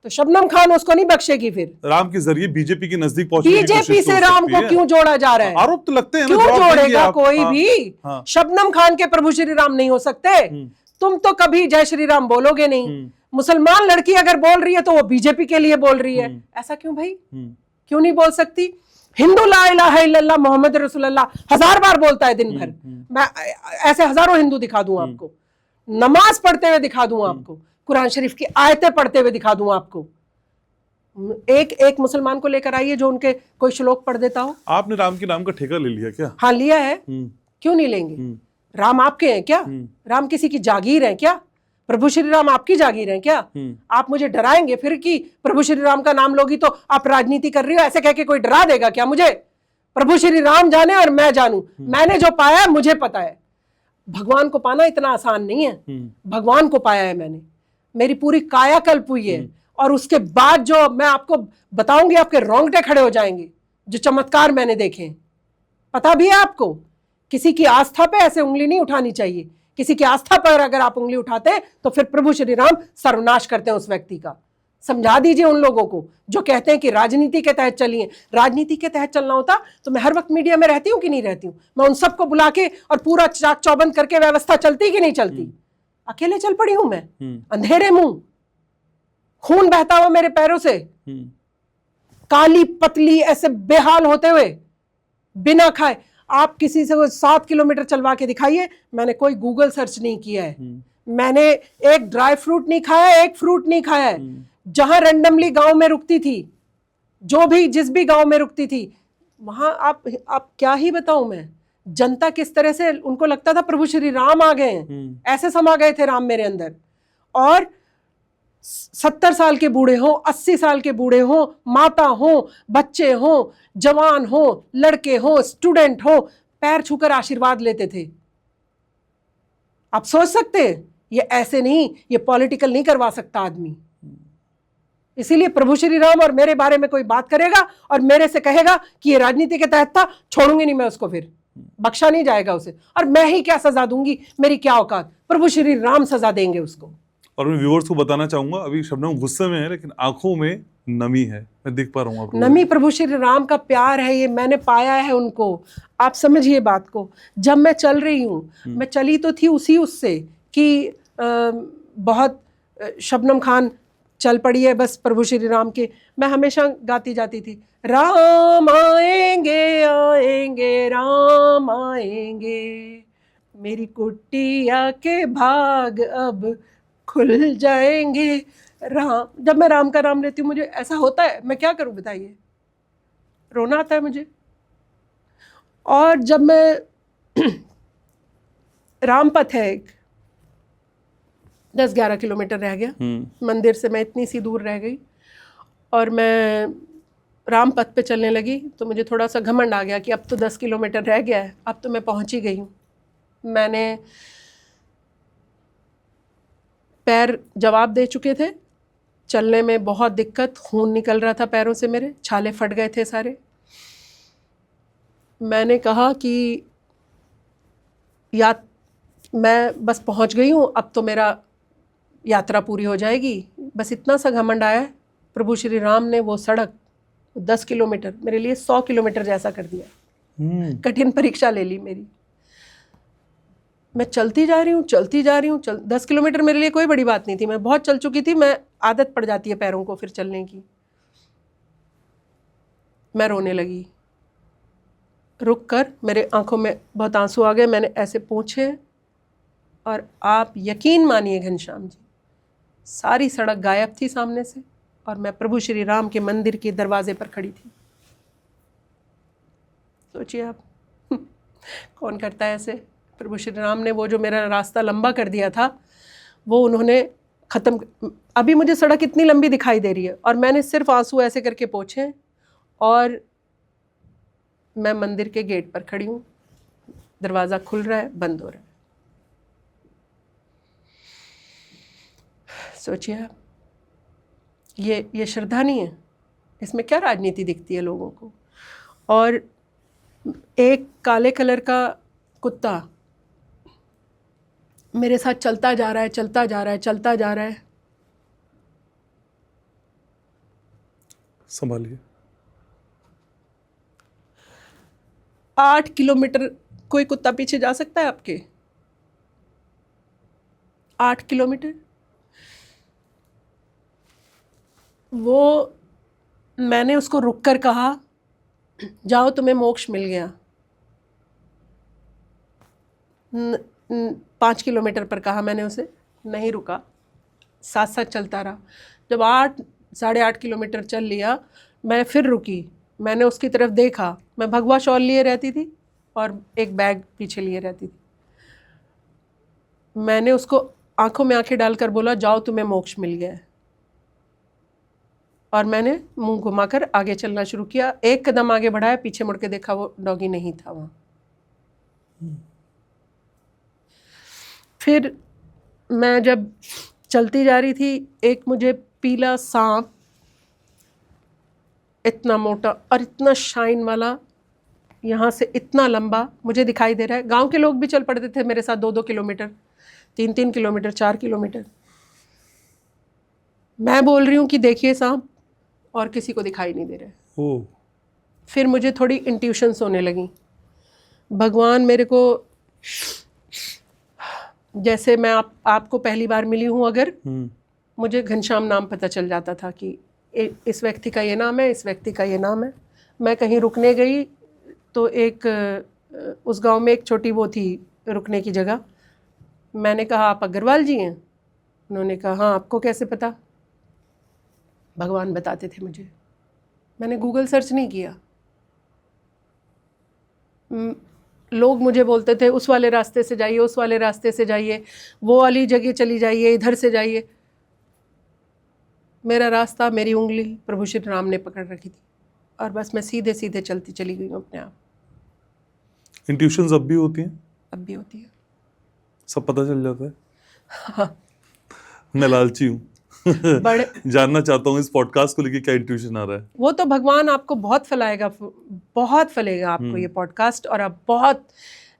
तो शबनम खान उसको नहीं बख्शेगी। फिर राम के जरिए बीजेपी के नजदीक पहुंचने की कोशिश बीजेपी से राम को क्यों जोड़ा जा रहा है? आरोप तो लगते हैं, क्यों जोड़ेगा कोई भी? शबनम खान के प्रभु श्री राम नहीं हो सकते। तुम तो कभी जय श्री राम बोलोगे नहीं। मुसलमान लड़की अगर बोल रही है तो वो बीजेपी के लिए बोल रही है, ऐसा क्यों भाई? क्यों नहीं बोल सकती? हिंदू ला इलाहा इल्लल्लाह मोहम्मद रसूलुल्लाह 1000 बार बोलता है दिन भर। मैं ऐसे हजारों हिंदू दिखा दूं आपको, नमाज पढ़ते हुए दिखा दूं आपको, कुरान शरीफ की आयतें पढ़ते हुए दिखा दूं आपको। एक मुसलमान को लेकर आइए जो उनके कोई श्लोक पढ़ देता हो। आपने राम के नाम का ठेका ले लिया क्या? हाँ लिया है। क्यों नहीं लेंगे? राम आपके हैं क्या? राम किसी की जागीर है क्या? प्रभु श्री राम आपकी जागीर है क्या? आप मुझे डराएंगे फिर कि प्रभु श्री राम का नाम लोगी तो आप राजनीति कर रही हो, ऐसे कह के कोई डरा देगा क्या मुझे? प्रभु श्री राम जाने और मैं जानूं, मैंने जो पाया है मुझे पता है। भगवान को पाना इतना आसान नहीं है। भगवान को पाया है मैंने, मेरी पूरी कायाकल्प हुई है, और उसके बाद जो मैं आपको बताऊंगी आपके रोंगटे खड़े हो जाएंगे, जो चमत्कार मैंने देखे। पता भी है आपको, किसी की आस्था पे ऐसे उंगली नहीं उठानी चाहिए। किसी की आस्था पर अगर आप उंगली उठाते तो फिर प्रभु श्री राम सर्वनाश करते हैं उस व्यक्ति का। समझा दीजिए उन लोगों को जो कहते हैं कि राजनीति के तहत चलिए। राजनीति के तहत चलना होता तो मैं हर वक्त मीडिया में रहती हूँ कि नहीं रहती हूँ? मैं उन सबको बुला के और पूरा चाक चौबंद करके व्यवस्था चलती कि नहीं चलती? अकेले चल पड़ी हूं मैं, अंधेरे मुंह, खून बहता हुआ मेरे पैरों से, काली पतली ऐसे बेहाल होते हुए, बिना खाए। आप किसी से 7 किलोमीटर चलवा के दिखाइए, मैंने कोई गूगल सर्च नहीं किया है, मैंने एक ड्राई फ्रूट नहीं खाया, एक फ्रूट नहीं खाया है। जहां रैंडमली गांव में रुकती थी, जो भी जिस भी गांव में रुकती थी, वहां आप क्या ही बताऊं मैं, जनता किस तरह से, उनको लगता था प्रभु श्री राम आ गए हैं, ऐसे समा गए थे राम मेरे अंदर। और 70 साल के बूढ़े हों, 80 साल के बूढ़े हों, माता हों, बच्चे हों, जवान हों, लड़के हों, स्टूडेंट हों, पैर छूकर आशीर्वाद लेते थे। आप सोच सकते हैं, ये ऐसे नहीं, ये पॉलिटिकल नहीं करवा सकता आदमी। इसीलिए प्रभु श्री राम और मेरे बारे में कोई बात करेगा और मेरे से कहेगा कि ये राजनीति के तहत था, छोड़ूंगी नहीं मैं उसको, फिर बख्शा नहीं जाएगा उसे। और मैं ही क्या सजा दूंगी, मेरी क्या औकात, प्रभु श्री राम सजा देंगे उसको। और मैं व्यूअर्स को बताना चाहूंगा, अभी शबनम गुस्से में है लेकिन आंखों में नमी है, मैं देख पा रहा हूँ। नमी प्रभु श्री राम का प्यार है, ये मैंने पाया है उनको। आप समझिए बात को। जब मैं चल रही हूँ, मैं चली तो थी उससे कि बहुत शबनम खान चल पड़ी है बस प्रभु श्री राम के, मैं हमेशा गाती जाती थी, राम आएंगे आएंगे राम आएंगे, मेरी कुटिया के भाग अब खुल जाएंगे। राम, जब मैं राम का नाम लेती हूँ मुझे ऐसा होता है, मैं क्या करूं बताइए, रोना आता है मुझे। और जब मैं रामपथ है एक 10-11 किलोमीटर रह गया मंदिर से, मैं इतनी सी दूर रह गई और मैं रामपथ पे चलने लगी, तो मुझे थोड़ा सा घमंड आ गया कि अब तो 10 किलोमीटर रह गया है, अब तो मैं पहुंच ही गई हूँ। मैंने पैर जवाब दे चुके थे, चलने में बहुत दिक्कत, खून निकल रहा था पैरों से, मेरे छाले फट गए थे सारे। मैंने कहा कि या मैं बस पहुंच गई हूँ, अब तो मेरा यात्रा पूरी हो जाएगी, बस इतना सा घमंड आया। प्रभु श्री राम ने वो सड़क 10 किलोमीटर मेरे लिए 100 किलोमीटर जैसा कर दिया। कठिन परीक्षा ले ली मेरी। मैं चलती जा रही हूँ 10 किलोमीटर मेरे लिए कोई बड़ी बात नहीं थी, मैं बहुत चल चुकी थी, मैं आदत पड़ जाती है पैरों को फिर चलने की। मैं रोने लगी, रुक कर मेरे आंखों में बहुत आंसू आ गए, मैंने ऐसे पूछे और आप यकीन मानिए घनश्याम जी, सारी सड़क गायब थी सामने से और मैं प्रभु श्री राम के मंदिर के दरवाजे पर खड़ी थी। सोचिए आप कौन करता है ऐसे। प्रभु श्री राम ने वो जो मेरा रास्ता लंबा कर दिया था वो उन्होंने ख़त्म। अभी मुझे सड़क इतनी लंबी दिखाई दे रही है और मैंने सिर्फ आंसू ऐसे करके पोंछे और मैं मंदिर के गेट पर खड़ी हूँ, दरवाज़ा खुल रहा है, बंद हो रहा है। सोचिए आप, ये श्रद्धा नहीं है, इसमें क्या राजनीति दिखती है लोगों को। और एक काले कलर का कुत्ता मेरे साथ चलता जा रहा है। संभालिए। 8 किलोमीटर कोई कुत्ता पीछे जा सकता है आपके? 8 किलोमीटर। वो मैंने उसको रुक कर कहा, जाओ तुम्हें मोक्ष मिल गया। 5 किलोमीटर पर कहा मैंने उसे, नहीं रुका, साथ साथ चलता रहा। जब 8-8.5 किलोमीटर चल लिया, मैं फिर रुकी, मैंने उसकी तरफ देखा। मैं भगवा शॉल लिए रहती थी और एक बैग पीछे लिए रहती थी। मैंने उसको आंखों में आंखें डालकर बोला, जाओ तुम्हें मोक्ष मिल गया है। और मैंने मुंह घुमाकर आगे चलना शुरू किया। एक कदम आगे बढ़ाया, पीछे मुड़ के देखा, वो डॉगी नहीं था वहां। फिर मैं जब चलती जा रही थी, एक मुझे पीला सांप, इतना मोटा और इतना शाइन वाला, यहाँ से इतना लंबा मुझे दिखाई दे रहा है। गांव के लोग भी चल पड़ते थे मेरे साथ 2-2 किलोमीटर, 3-3 किलोमीटर, 4 किलोमीटर। मैं बोल रही हूँ कि देखिए सांप, और किसी को दिखाई नहीं दे रहा है। फिर मुझे थोड़ी इंट्यूशंस होने लगी। भगवान मेरे को, जैसे मैं आपको पहली बार मिली हूँ, अगर मुझे घनश्याम नाम पता चल जाता था कि इस व्यक्ति का ये नाम है, इस व्यक्ति का ये नाम है। मैं कहीं रुकने गई तो उस गांव में एक छोटी वो थी रुकने की जगह। मैंने कहा, आप अग्रवाल जी हैं? उन्होंने कहा, हाँ, आपको कैसे पता? भगवान बताते थे मुझे। मैंने गूगल सर्च नहीं किया। लोग मुझे बोलते थे, उस वाले रास्ते से जाइए, उस वाले रास्ते से जाइए, वो वाली जगह चली जाइए, इधर से जाइए। मेरा रास्ता, मेरी उंगली प्रभु श्री राम ने पकड़ रखी थी, और बस मैं सीधे सीधे चलती चली गई हूँ अपने आप। इंट्यूशंस अब भी होती हैं? अब भी होती है, सब पता चल जाता है। हाँ। मैं लालची हूँ। बड़े जानना चाहता हूँ इस पॉडकास्ट को लेके क्या इंट्यूशन आ रहा है। वो तो भगवान आपको बहुत फैलाएगा, बहुत फैलेगा आपको ये पॉडकास्ट, और आप बहुत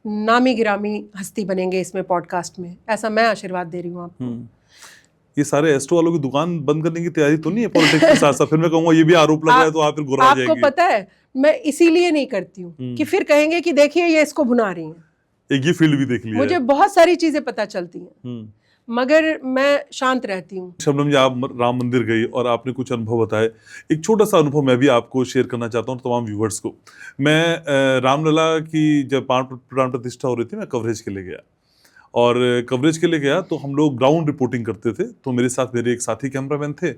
नामी गिरामी हस्ती बनेंगे इसमें, पॉडकास्ट में। ऐसा मैं आशीर्वाद दे रही हूँ आपको। ये सारे एस्ट्रो वालों की दुकान बंद करने की तैयारी तो नहीं है पॉलिटिक्स के साथ साथ? फिर मैं कहूँगा ये भी आरोप लगा है तो आप फिर घुरा जाएगी। आपको पता है, मैं इसीलिए नहीं करती हूँ कि फिर कहेंगे कि देखिए ये इसको भुना रही हैं। एक ये फील्ड भी देख लिया। मुझे बहुत सारी चीजें पता चलती हैं, मगर मैं शांत रहती हूँ। शबनम जी, आप राम मंदिर गई और आपने कुछ अनुभव बताए। एक छोटा सा अनुभव मैं भी आपको शेयर करना चाहता हूँ तमाम व्यूवर्स को। मैं रामलला की जब प्राण प्रतिष्ठा हो रही थी, मैं कवरेज के लिए गया, और कवरेज के लिए गया तो हम लोग ग्राउंड रिपोर्टिंग करते थे। तो मेरे साथ मेरे एक साथी कैमरामैन थे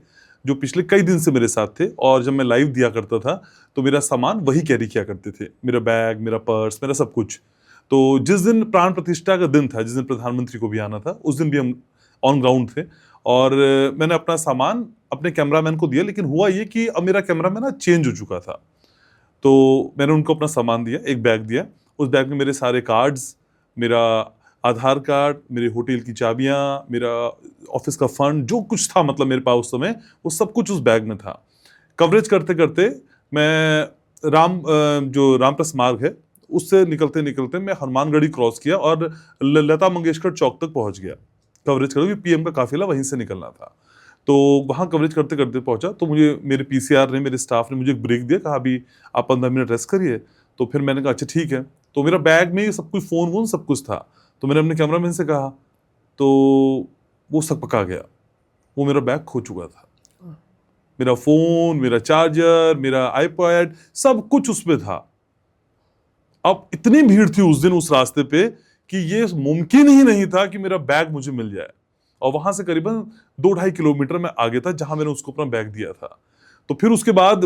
जो पिछले कई दिन से मेरे साथ थे, और जब मैं लाइव दिया करता था तो मेरा सामान वही कैरी किया करते थे, मेरा बैग, मेरा पर्स, मेरा सब कुछ। तो जिस दिन प्राण प्रतिष्ठा का दिन था, जिस दिन प्रधानमंत्री को भी आना था, उस दिन भी हम ऑन ग्राउंड थे, और मैंने अपना सामान अपने कैमरामैन को दिया। लेकिन हुआ ये कि अब मेरा कैमरामैन ना चेंज हो चुका था, तो मैंने उनको अपना सामान दिया, एक बैग दिया। उस बैग में मेरे सारे कार्ड्स, मेरा आधार कार्ड, मेरे होटल की चाबियाँ, मेरा ऑफिस का फंड, जो कुछ था मतलब मेरे पास उस समय, वो सब कुछ उस बैग में था। कवरेज करते करते मैं जो रामप्रस मार्ग है उससे निकलते निकलते मैं हनुमानगढ़ी क्रॉस किया और लता मंगेशकर चौक तक पहुंच गया कवरेज करके। पीएम का काफिला वहीं से निकलना था, तो वहाँ कवरेज करते करते पहुंचा। तो मुझे मेरे पीसीआर ने, मेरे स्टाफ ने मुझे एक ब्रेक दिया, कहा अभी आप 15 मिनट रेस्ट करिए। तो फिर मैंने कहा अच्छा ठीक है। तो मेरा बैग में सब कुछ, फ़ोन वोन सब कुछ था। तो मैंने अपने कैमरामैन से कहा, तो वो सकपका गया, वो मेरा बैग खो चुका था। मेरा फ़ोन, मेरा चार्जर, मेरा आईपैड, सब कुछ उसमें था। अब इतनी भीड़ थी उस दिन उस रास्ते पे कि ये मुमकिन ही नहीं था कि मेरा बैग मुझे मिल जाए। और वहां से करीबन 2-2.5 किलोमीटर मैं आगे था जहां मैंने उसको अपना बैग दिया था। तो फिर उसके बाद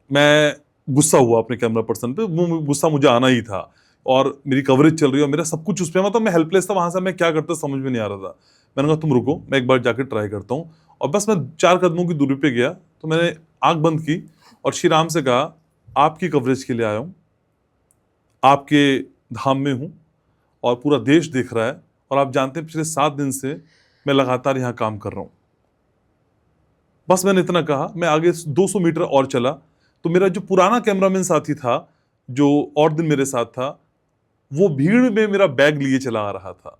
मैं गुस्सा हुआ अपने कैमरा पर्सन पे, वो गुस्सा मुझे आना ही था, और मेरी कवरेज चल रही है और मेरा सब कुछ उसमें, मतलब मैं हेल्पलेस था। वहां से मैं क्या करता समझ में नहीं आ रहा था। मैंने कहा तुम रुको, मैं एक बार जाकर ट्राई करता हूँ। और बस मैं 4 कदमों की दूरी पे गया तो मैंने आंख बंद की और श्री राम से कहा, आपकी कवरेज के लिए आया हूँ, आपके धाम में हूँ और पूरा देश देख रहा है, और आप जानते हैं पिछले 7 दिन से मैं लगातार यहाँ काम कर रहा हूँ। बस मैंने इतना कहा। मैं आगे 200 मीटर और चला तो मेरा जो पुराना कैमरामैन साथी था, जो और दिन मेरे साथ था, वो भीड़ में मेरा बैग लिए चला आ रहा था।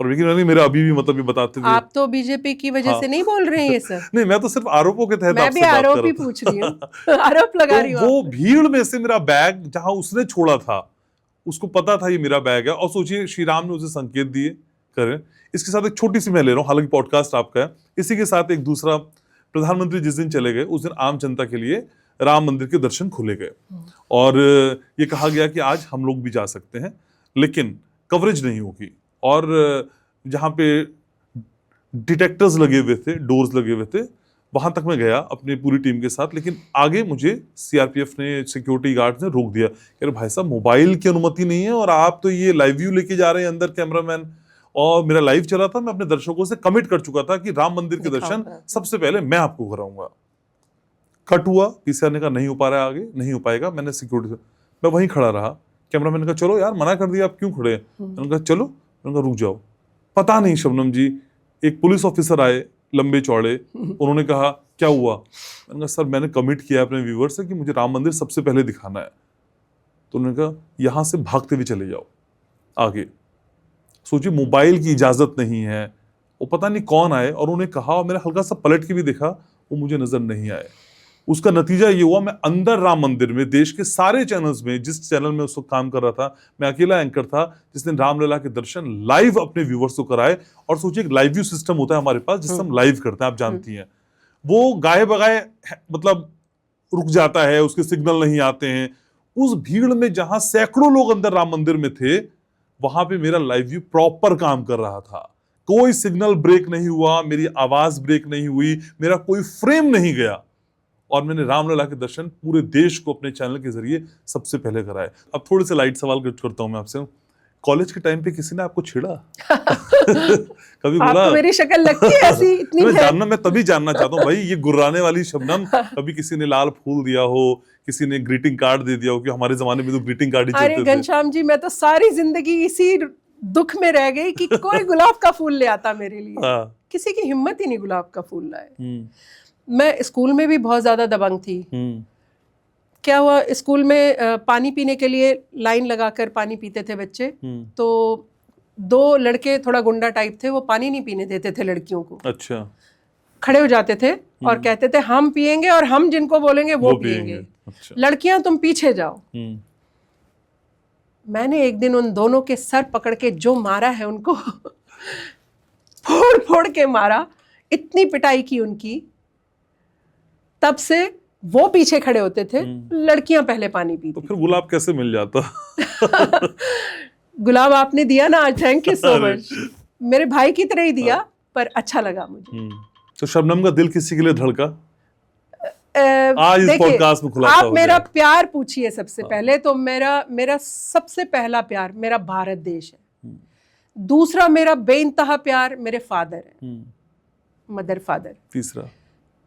और लेकिन मेरा अभी भी मतलब ये बताते थे। आप तो बीजेपी की वजह से नहीं बोल रहे हैं ये सर। नहीं, मैं तो सिर्फ आरोपों के तहत मैं भी आरोप ही पूछ रही हूँ। आरोप लगा रही हूँ। वो भीड़ में से मेरा बैग जहां उसने छोड़ा था, उसको पता था ये मेरा बैग है, और सोचिए श्री राम ने उसे संकेत दिए करें। इसके साथ एक छोटी सी मैं ले रहा हूँ, हालांकि पॉडकास्ट आपका है। इसी के साथ एक दूसरा, प्रधानमंत्री जिस दिन चले गए उस दिन आम जनता के लिए राम मंदिर के दर्शन खोले गए, और ये कहा गया कि आज हम लोग भी जा सकते हैं, लेकिन कवरेज नहीं होगी। और जहाँ पे डिटेक्टर्स लगे हुए थे, डोर्स लगे हुए थे, वहां तक मैं गया अपनी पूरी टीम के साथ। लेकिन आगे मुझे सीआरपीएफ ने, सिक्योरिटी गार्ड्स ने रोक दिया। यार भाई साहब, मोबाइल की अनुमति नहीं है और आप तो ये लाइव व्यू लेके जा रहे हैं अंदर कैमरामैन, और मेरा लाइव चला था, मैं अपने दर्शकों से कमिट कर चुका था कि राम मंदिर के दर्शन दिखाऊंगा। सबसे पहले मैं आपको कराऊंगा। कट हुआ, पीसीआर ने कहा नहीं हो पा रहा है, आगे नहीं हो पाएगा। मैंने सिक्योरिटी से, मैं वहीं खड़ा रहा। कैमरामैन ने कहा चलो यार, मना कर दिया, आप क्यों खड़े हैं? मैंने कहा चलो, मैंने कहा रुक जाओ। पता नहीं शबनम जी, एक पुलिस ऑफिसर आए लंबे चौड़े, उन्होंने कहा क्या हुआ? मैंने कहा सर मैंने कमिट किया अपने व्यूअर से कि मुझे राम मंदिर सबसे पहले दिखाना है। तो उन्होंने कहा यहाँ से भागते हुए चले जाओ आगे। सोचिए, मोबाइल की इजाजत नहीं है। वो पता नहीं कौन आए और उन्हें कहा, और मैंने हल्का सा पलट के भी देखा, वो मुझे नजर नहीं आए। उसका नतीजा ये हुआ, मैं अंदर राम मंदिर में देश के सारे चैनल्स में, जिस चैनल में उस वक्त काम कर रहा था, मैं अकेला एंकर था जिसने रामलला के दर्शन लाइव अपने व्यूवर्स को कराए। और सोचिए, एक लाइव व्यू सिस्टम होता है हमारे पास जिससे हम लाइव करते हैं, आप जानती हैं। वो गाए बगाए मतलब रुक जाता है, उसके सिग्नल नहीं आते हैं। उस भीड़ में जहां सैकड़ों लोग अंदर राम मंदिर में थे, वहां पे मेरा लाइव व्यू प्रॉपर काम कर रहा था। कोई सिग्नल ब्रेक नहीं हुआ, मेरी आवाज ब्रेक नहीं हुई, मेरा कोई फ्रेम नहीं गया, और मैंने रामलला के दर्शन पूरे देश को अपने चैनल के जरिए सबसे पहले कराए। अब थोड़े से लाइट सवाल करता हूं मैं आपसे। कॉलेज के टाइम पे किसी ने आपको छेड़ा? कभी बोला? आपको मेरी शक्ल लगती है ऐसी, इतनी है। मैं तभी जानना चाहता हूँ भाई, ये गुर्राने वाली शबनम, कभी किसी ने लाल फूल दिया हो, किसी ने ग्रीटिंग कार्ड दे दिया हो? कि हमारे जमाने में तो ग्रीटिंग कार्ड ही अरे चलते थे। घनश्याम जी, मैं तो सारी जिंदगी इसी दुख में रह गई कि कोई गुलाब का फूल ले आता मेरे लिए। हाँ। किसी की हिम्मत ही नहीं गुलाब का फूल लाए। मैं स्कूल में भी बहुत ज्यादा दबंग थी। क्या हुआ, स्कूल में पानी पीने के लिए लाइन लगाकर पानी पीते थे बच्चे। तो 2 लड़के थोड़ा गुंडा टाइप थे, वो पानी नहीं पीने देते थे लड़कियों को। अच्छा। खड़े हो जाते थे और कहते थे हम पिएंगे और हम जिनको बोलेंगे वो पिएंगे। अच्छा। लड़कियां तुम पीछे जाओ। मैंने एक दिन उन दोनों के सर पकड़ के जो मारा है उनको, फोड़ फोड़ के मारा, इतनी पिटाई की उनकी। तब से वो पीछे खड़े होते थे, लड़कियां पहले पानी पीती। तो फिर गुलाब कैसे मिल जाता? गुलाब आपने दिया ना आज, थैंक यू सो मच। मेरे भाई की तरह ही दिया, पर अच्छा लगा मुझे। तो शबनम का दिल किसी के लिए धड़का? आज इस पॉडकास्ट में खुलासा हो आप मेरा गया। प्यार पूछिए सबसे पहले, तो मेरा सबसे पहला प्यार मेरा भारत देश है। दूसरा मेरा बेइंतहा प्यार मेरे फादर है, मदर फादर।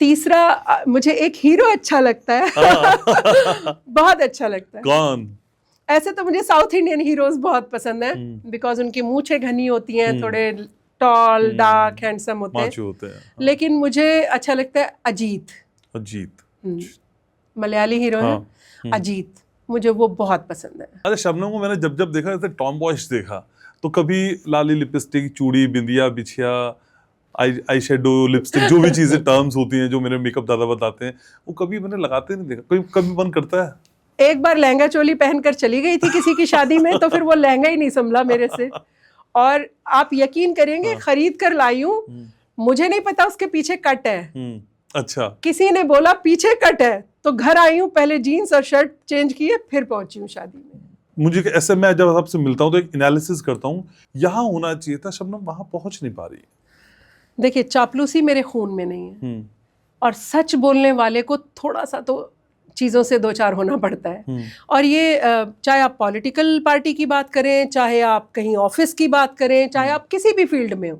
तीसरा मुझे एक हीरो अच्छा लगता है। बहुत अच्छा लगता है। कौन? ऐसे तो मुझे साउथ इंडियन हीरोज बहुत पसंद है, बिकॉज उनकी मूछें घनी होती हैं, थोड़े टॉल डार्क हैंडसम होते हैं। लेकिन मुझे अच्छा लगता है अजीत। मलयाली हीरो है अजीत, मुझे वो बहुत पसंद है। अरे शबनम को मैंने जब देखा, जैसे टॉम बॉयज देखा, तो कभी लाली लिपस्टिक, चूड़ी, बिंदिया, बिछिया, आई शेडो, लिपस्टिक, जो भी चीजें टर्म्स होती हैं जो मेरे मेकअप दादा बताते हैं, वो कभी मैंने लगाते नहीं देखा। कभी मन करता है? एक बार लहंगा चोली पहनकर चली गई थी किसी की शादी में, तो फिर वो लहंगा ही नहीं संभला मेरे से। और आप यकीन करेंगे, खरीद कर लाई हूँ, मुझे नहीं पता उसके पीछे कट है। अच्छा। किसी ने बोला पीछे कट है, तो घर आई हूँ, पहले जीन्स और शर्ट चेंज किए, फिर पहुंची हूँ शादी में। मुझे ऐसे, मैं जब आपसे मिलता हूँ तो एक एनालिसिस करता हूँ, यहाँ होना चाहिए था शबनम, वहां पहुंच नहीं पा रही। देखिए, चापलूसी मेरे खून में नहीं है, और सच बोलने वाले को थोड़ा सा तो चीज़ों से 2-4 होना पड़ता है। और ये चाहे आप पॉलिटिकल पार्टी की बात करें, चाहे आप कहीं ऑफिस की बात करें, चाहे आप किसी भी फील्ड में हो,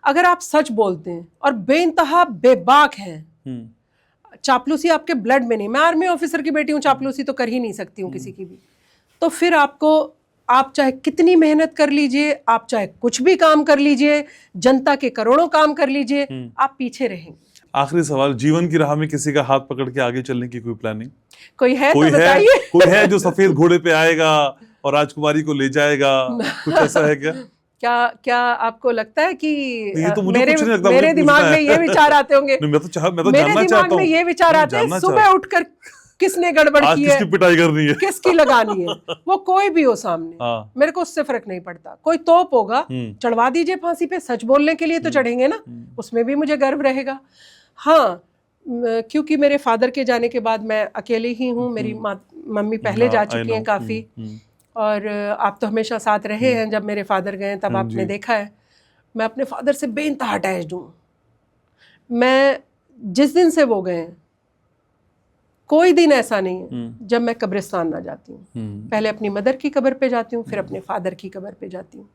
अगर आप सच बोलते हैं और बेइंतहा बेबाक हैं, चापलूसी आपके ब्लड में नहीं। मैं आर्मी ऑफिसर की बेटी हूँ, चापलूसी तो कर ही नहीं सकती हूँ किसी की भी। तो फिर आप चाहे कितनी मेहनत कर लीजिए, आप चाहे कुछ भी काम कर लीजिए, जनता के करोड़ों काम कर लीजिए, आप पीछे रहेंगे। आखिरी सवाल, जीवन की राह में किसी का हाथ पकड़ के आगे चलने की कोई प्लानिंग? कोई है तो बताइए। कोई है जो सफेद घोड़े पे आएगा और राजकुमारी को ले जाएगा? कुछ ऐसा है क्या? क्या आपको लगता है कि तो मेरे दिमाग में ये विचार आते होंगे? मैं तो जानना मेरे चाहता दिमाग में ये विचार आते हैं, सुबह उठकर किसने गड़बड़ की है, किसकी पिटाई करनी है, किसकी लगानी है। वो कोई भी हो सामने, मेरे को उससे फर्क नहीं पड़ता। कोई तोप होगा, चढ़वा दीजिए फांसी पे, सच बोलने के लिए तो चढ़ेंगे ना, उसमें भी मुझे गर्व रहेगा। हाँ, क्योंकि मेरे फादर के जाने के बाद मैं अकेले ही हूँ। मेरी मम्मी पहले जा चुकी हैं काफ़ी, और आप तो हमेशा साथ रहे हैं। जब मेरे फादर गए तब आपने देखा है, मैं अपने फादर से बेइंतहा अटैच्ड हूँ। मैं जिस दिन से वो गए, कोई दिन ऐसा नहीं है जब मैं कब्रिस्तान ना जाती हूँ। पहले अपनी मदर की कब्र पे जाती हूँ, फिर अपने फादर की कब्र पे जाती हूँ।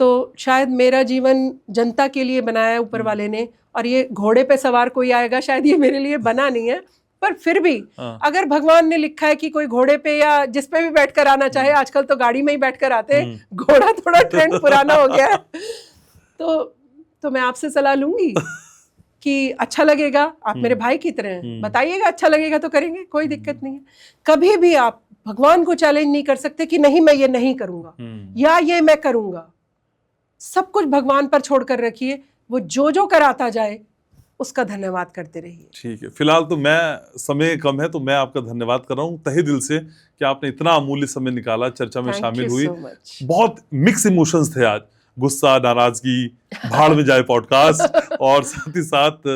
तो शायद मेरा जीवन जनता के लिए बनाया है ऊपर वाले ने, और ये घोड़े पे सवार कोई आएगा शायद ये मेरे लिए बना नहीं है, पर फिर भी अगर भगवान ने लिखा है कि कोई घोड़े पे या जिस पे भी बैठकर आना चाहे, आजकल तो गाड़ी में ही बैठकर आते हैं, घोड़ा थोड़ा ट्रेंड पुराना हो गया है, तो मैं आपसे सलाह लूंगी कि अच्छा लगेगा, आप मेरे भाई की तरह हैं, बताइएगा, अच्छा लगेगा तो करेंगे, कोई दिक्कत नहीं है। कभी भी आप भगवान को चैलेंज नहीं कर सकते कि नहीं मैं ये नहीं करूंगा या ये मैं करूंगा। सब कुछ भगवान पर छोड़कर रखिए, वो जो कराता जाए उसका धन्यवाद करते रहिए। ठीक है, फिलहाल तो मैं, समय कम है तो मैं आपका धन्यवाद कर रहा हूँ तहे दिल से कि आपने इतना अमूल्य समय निकाला, चर्चा में शामिल हुई। बहुत मिक्स इमोशंस थे आज, गुस्सा, नाराजगी, भाड़ में जाए पॉडकास्ट, और साथ ही साथ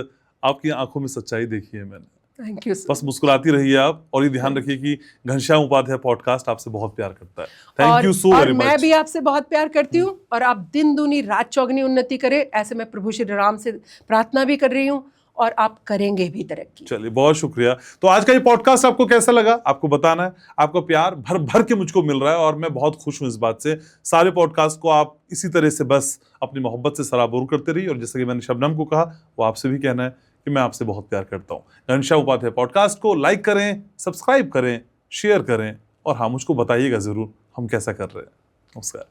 आपकी आंखों में सच्चाई देखी है मैंने। Thank you. बस मुस्कुराती रहिए आप, और ये ध्यान रखिए कि घनश्याम उपाध्याय पॉडकास्ट आपसे बहुत प्यार करता है। Thank you so very much. मैं भी आपसे बहुत प्यार करती हूँ, और आप दिन दूनी रात चौगनी उन्नति करें, ऐसे मैं प्रभु श्री राम से प्रार्थना भी कर रही हूँ, और आप करेंगे भी तरक्की। चलिए, बहुत शुक्रिया। तो आज का ये पॉडकास्ट आपको कैसा लगा, आपको बताना है। आपका प्यार भर भर के मुझको मिल रहा है, और मैं बहुत खुश हूं इस बात से। सारे पॉडकास्ट को आप इसी तरह से बस अपनी मोहब्बत से सराबोर करते रहिए, और जैसे कि मैंने शबनम को कहा, वो आपसे भी कहना है कि मैं आपसे बहुत प्यार करता हूँ। घनश्याम उपाध्याय पॉडकास्ट को लाइक करें, सब्सक्राइब करें, शेयर करें, और हाँ, मुझको बताइएगा जरूर हम कैसा कर रहे हैं। नमस्कार।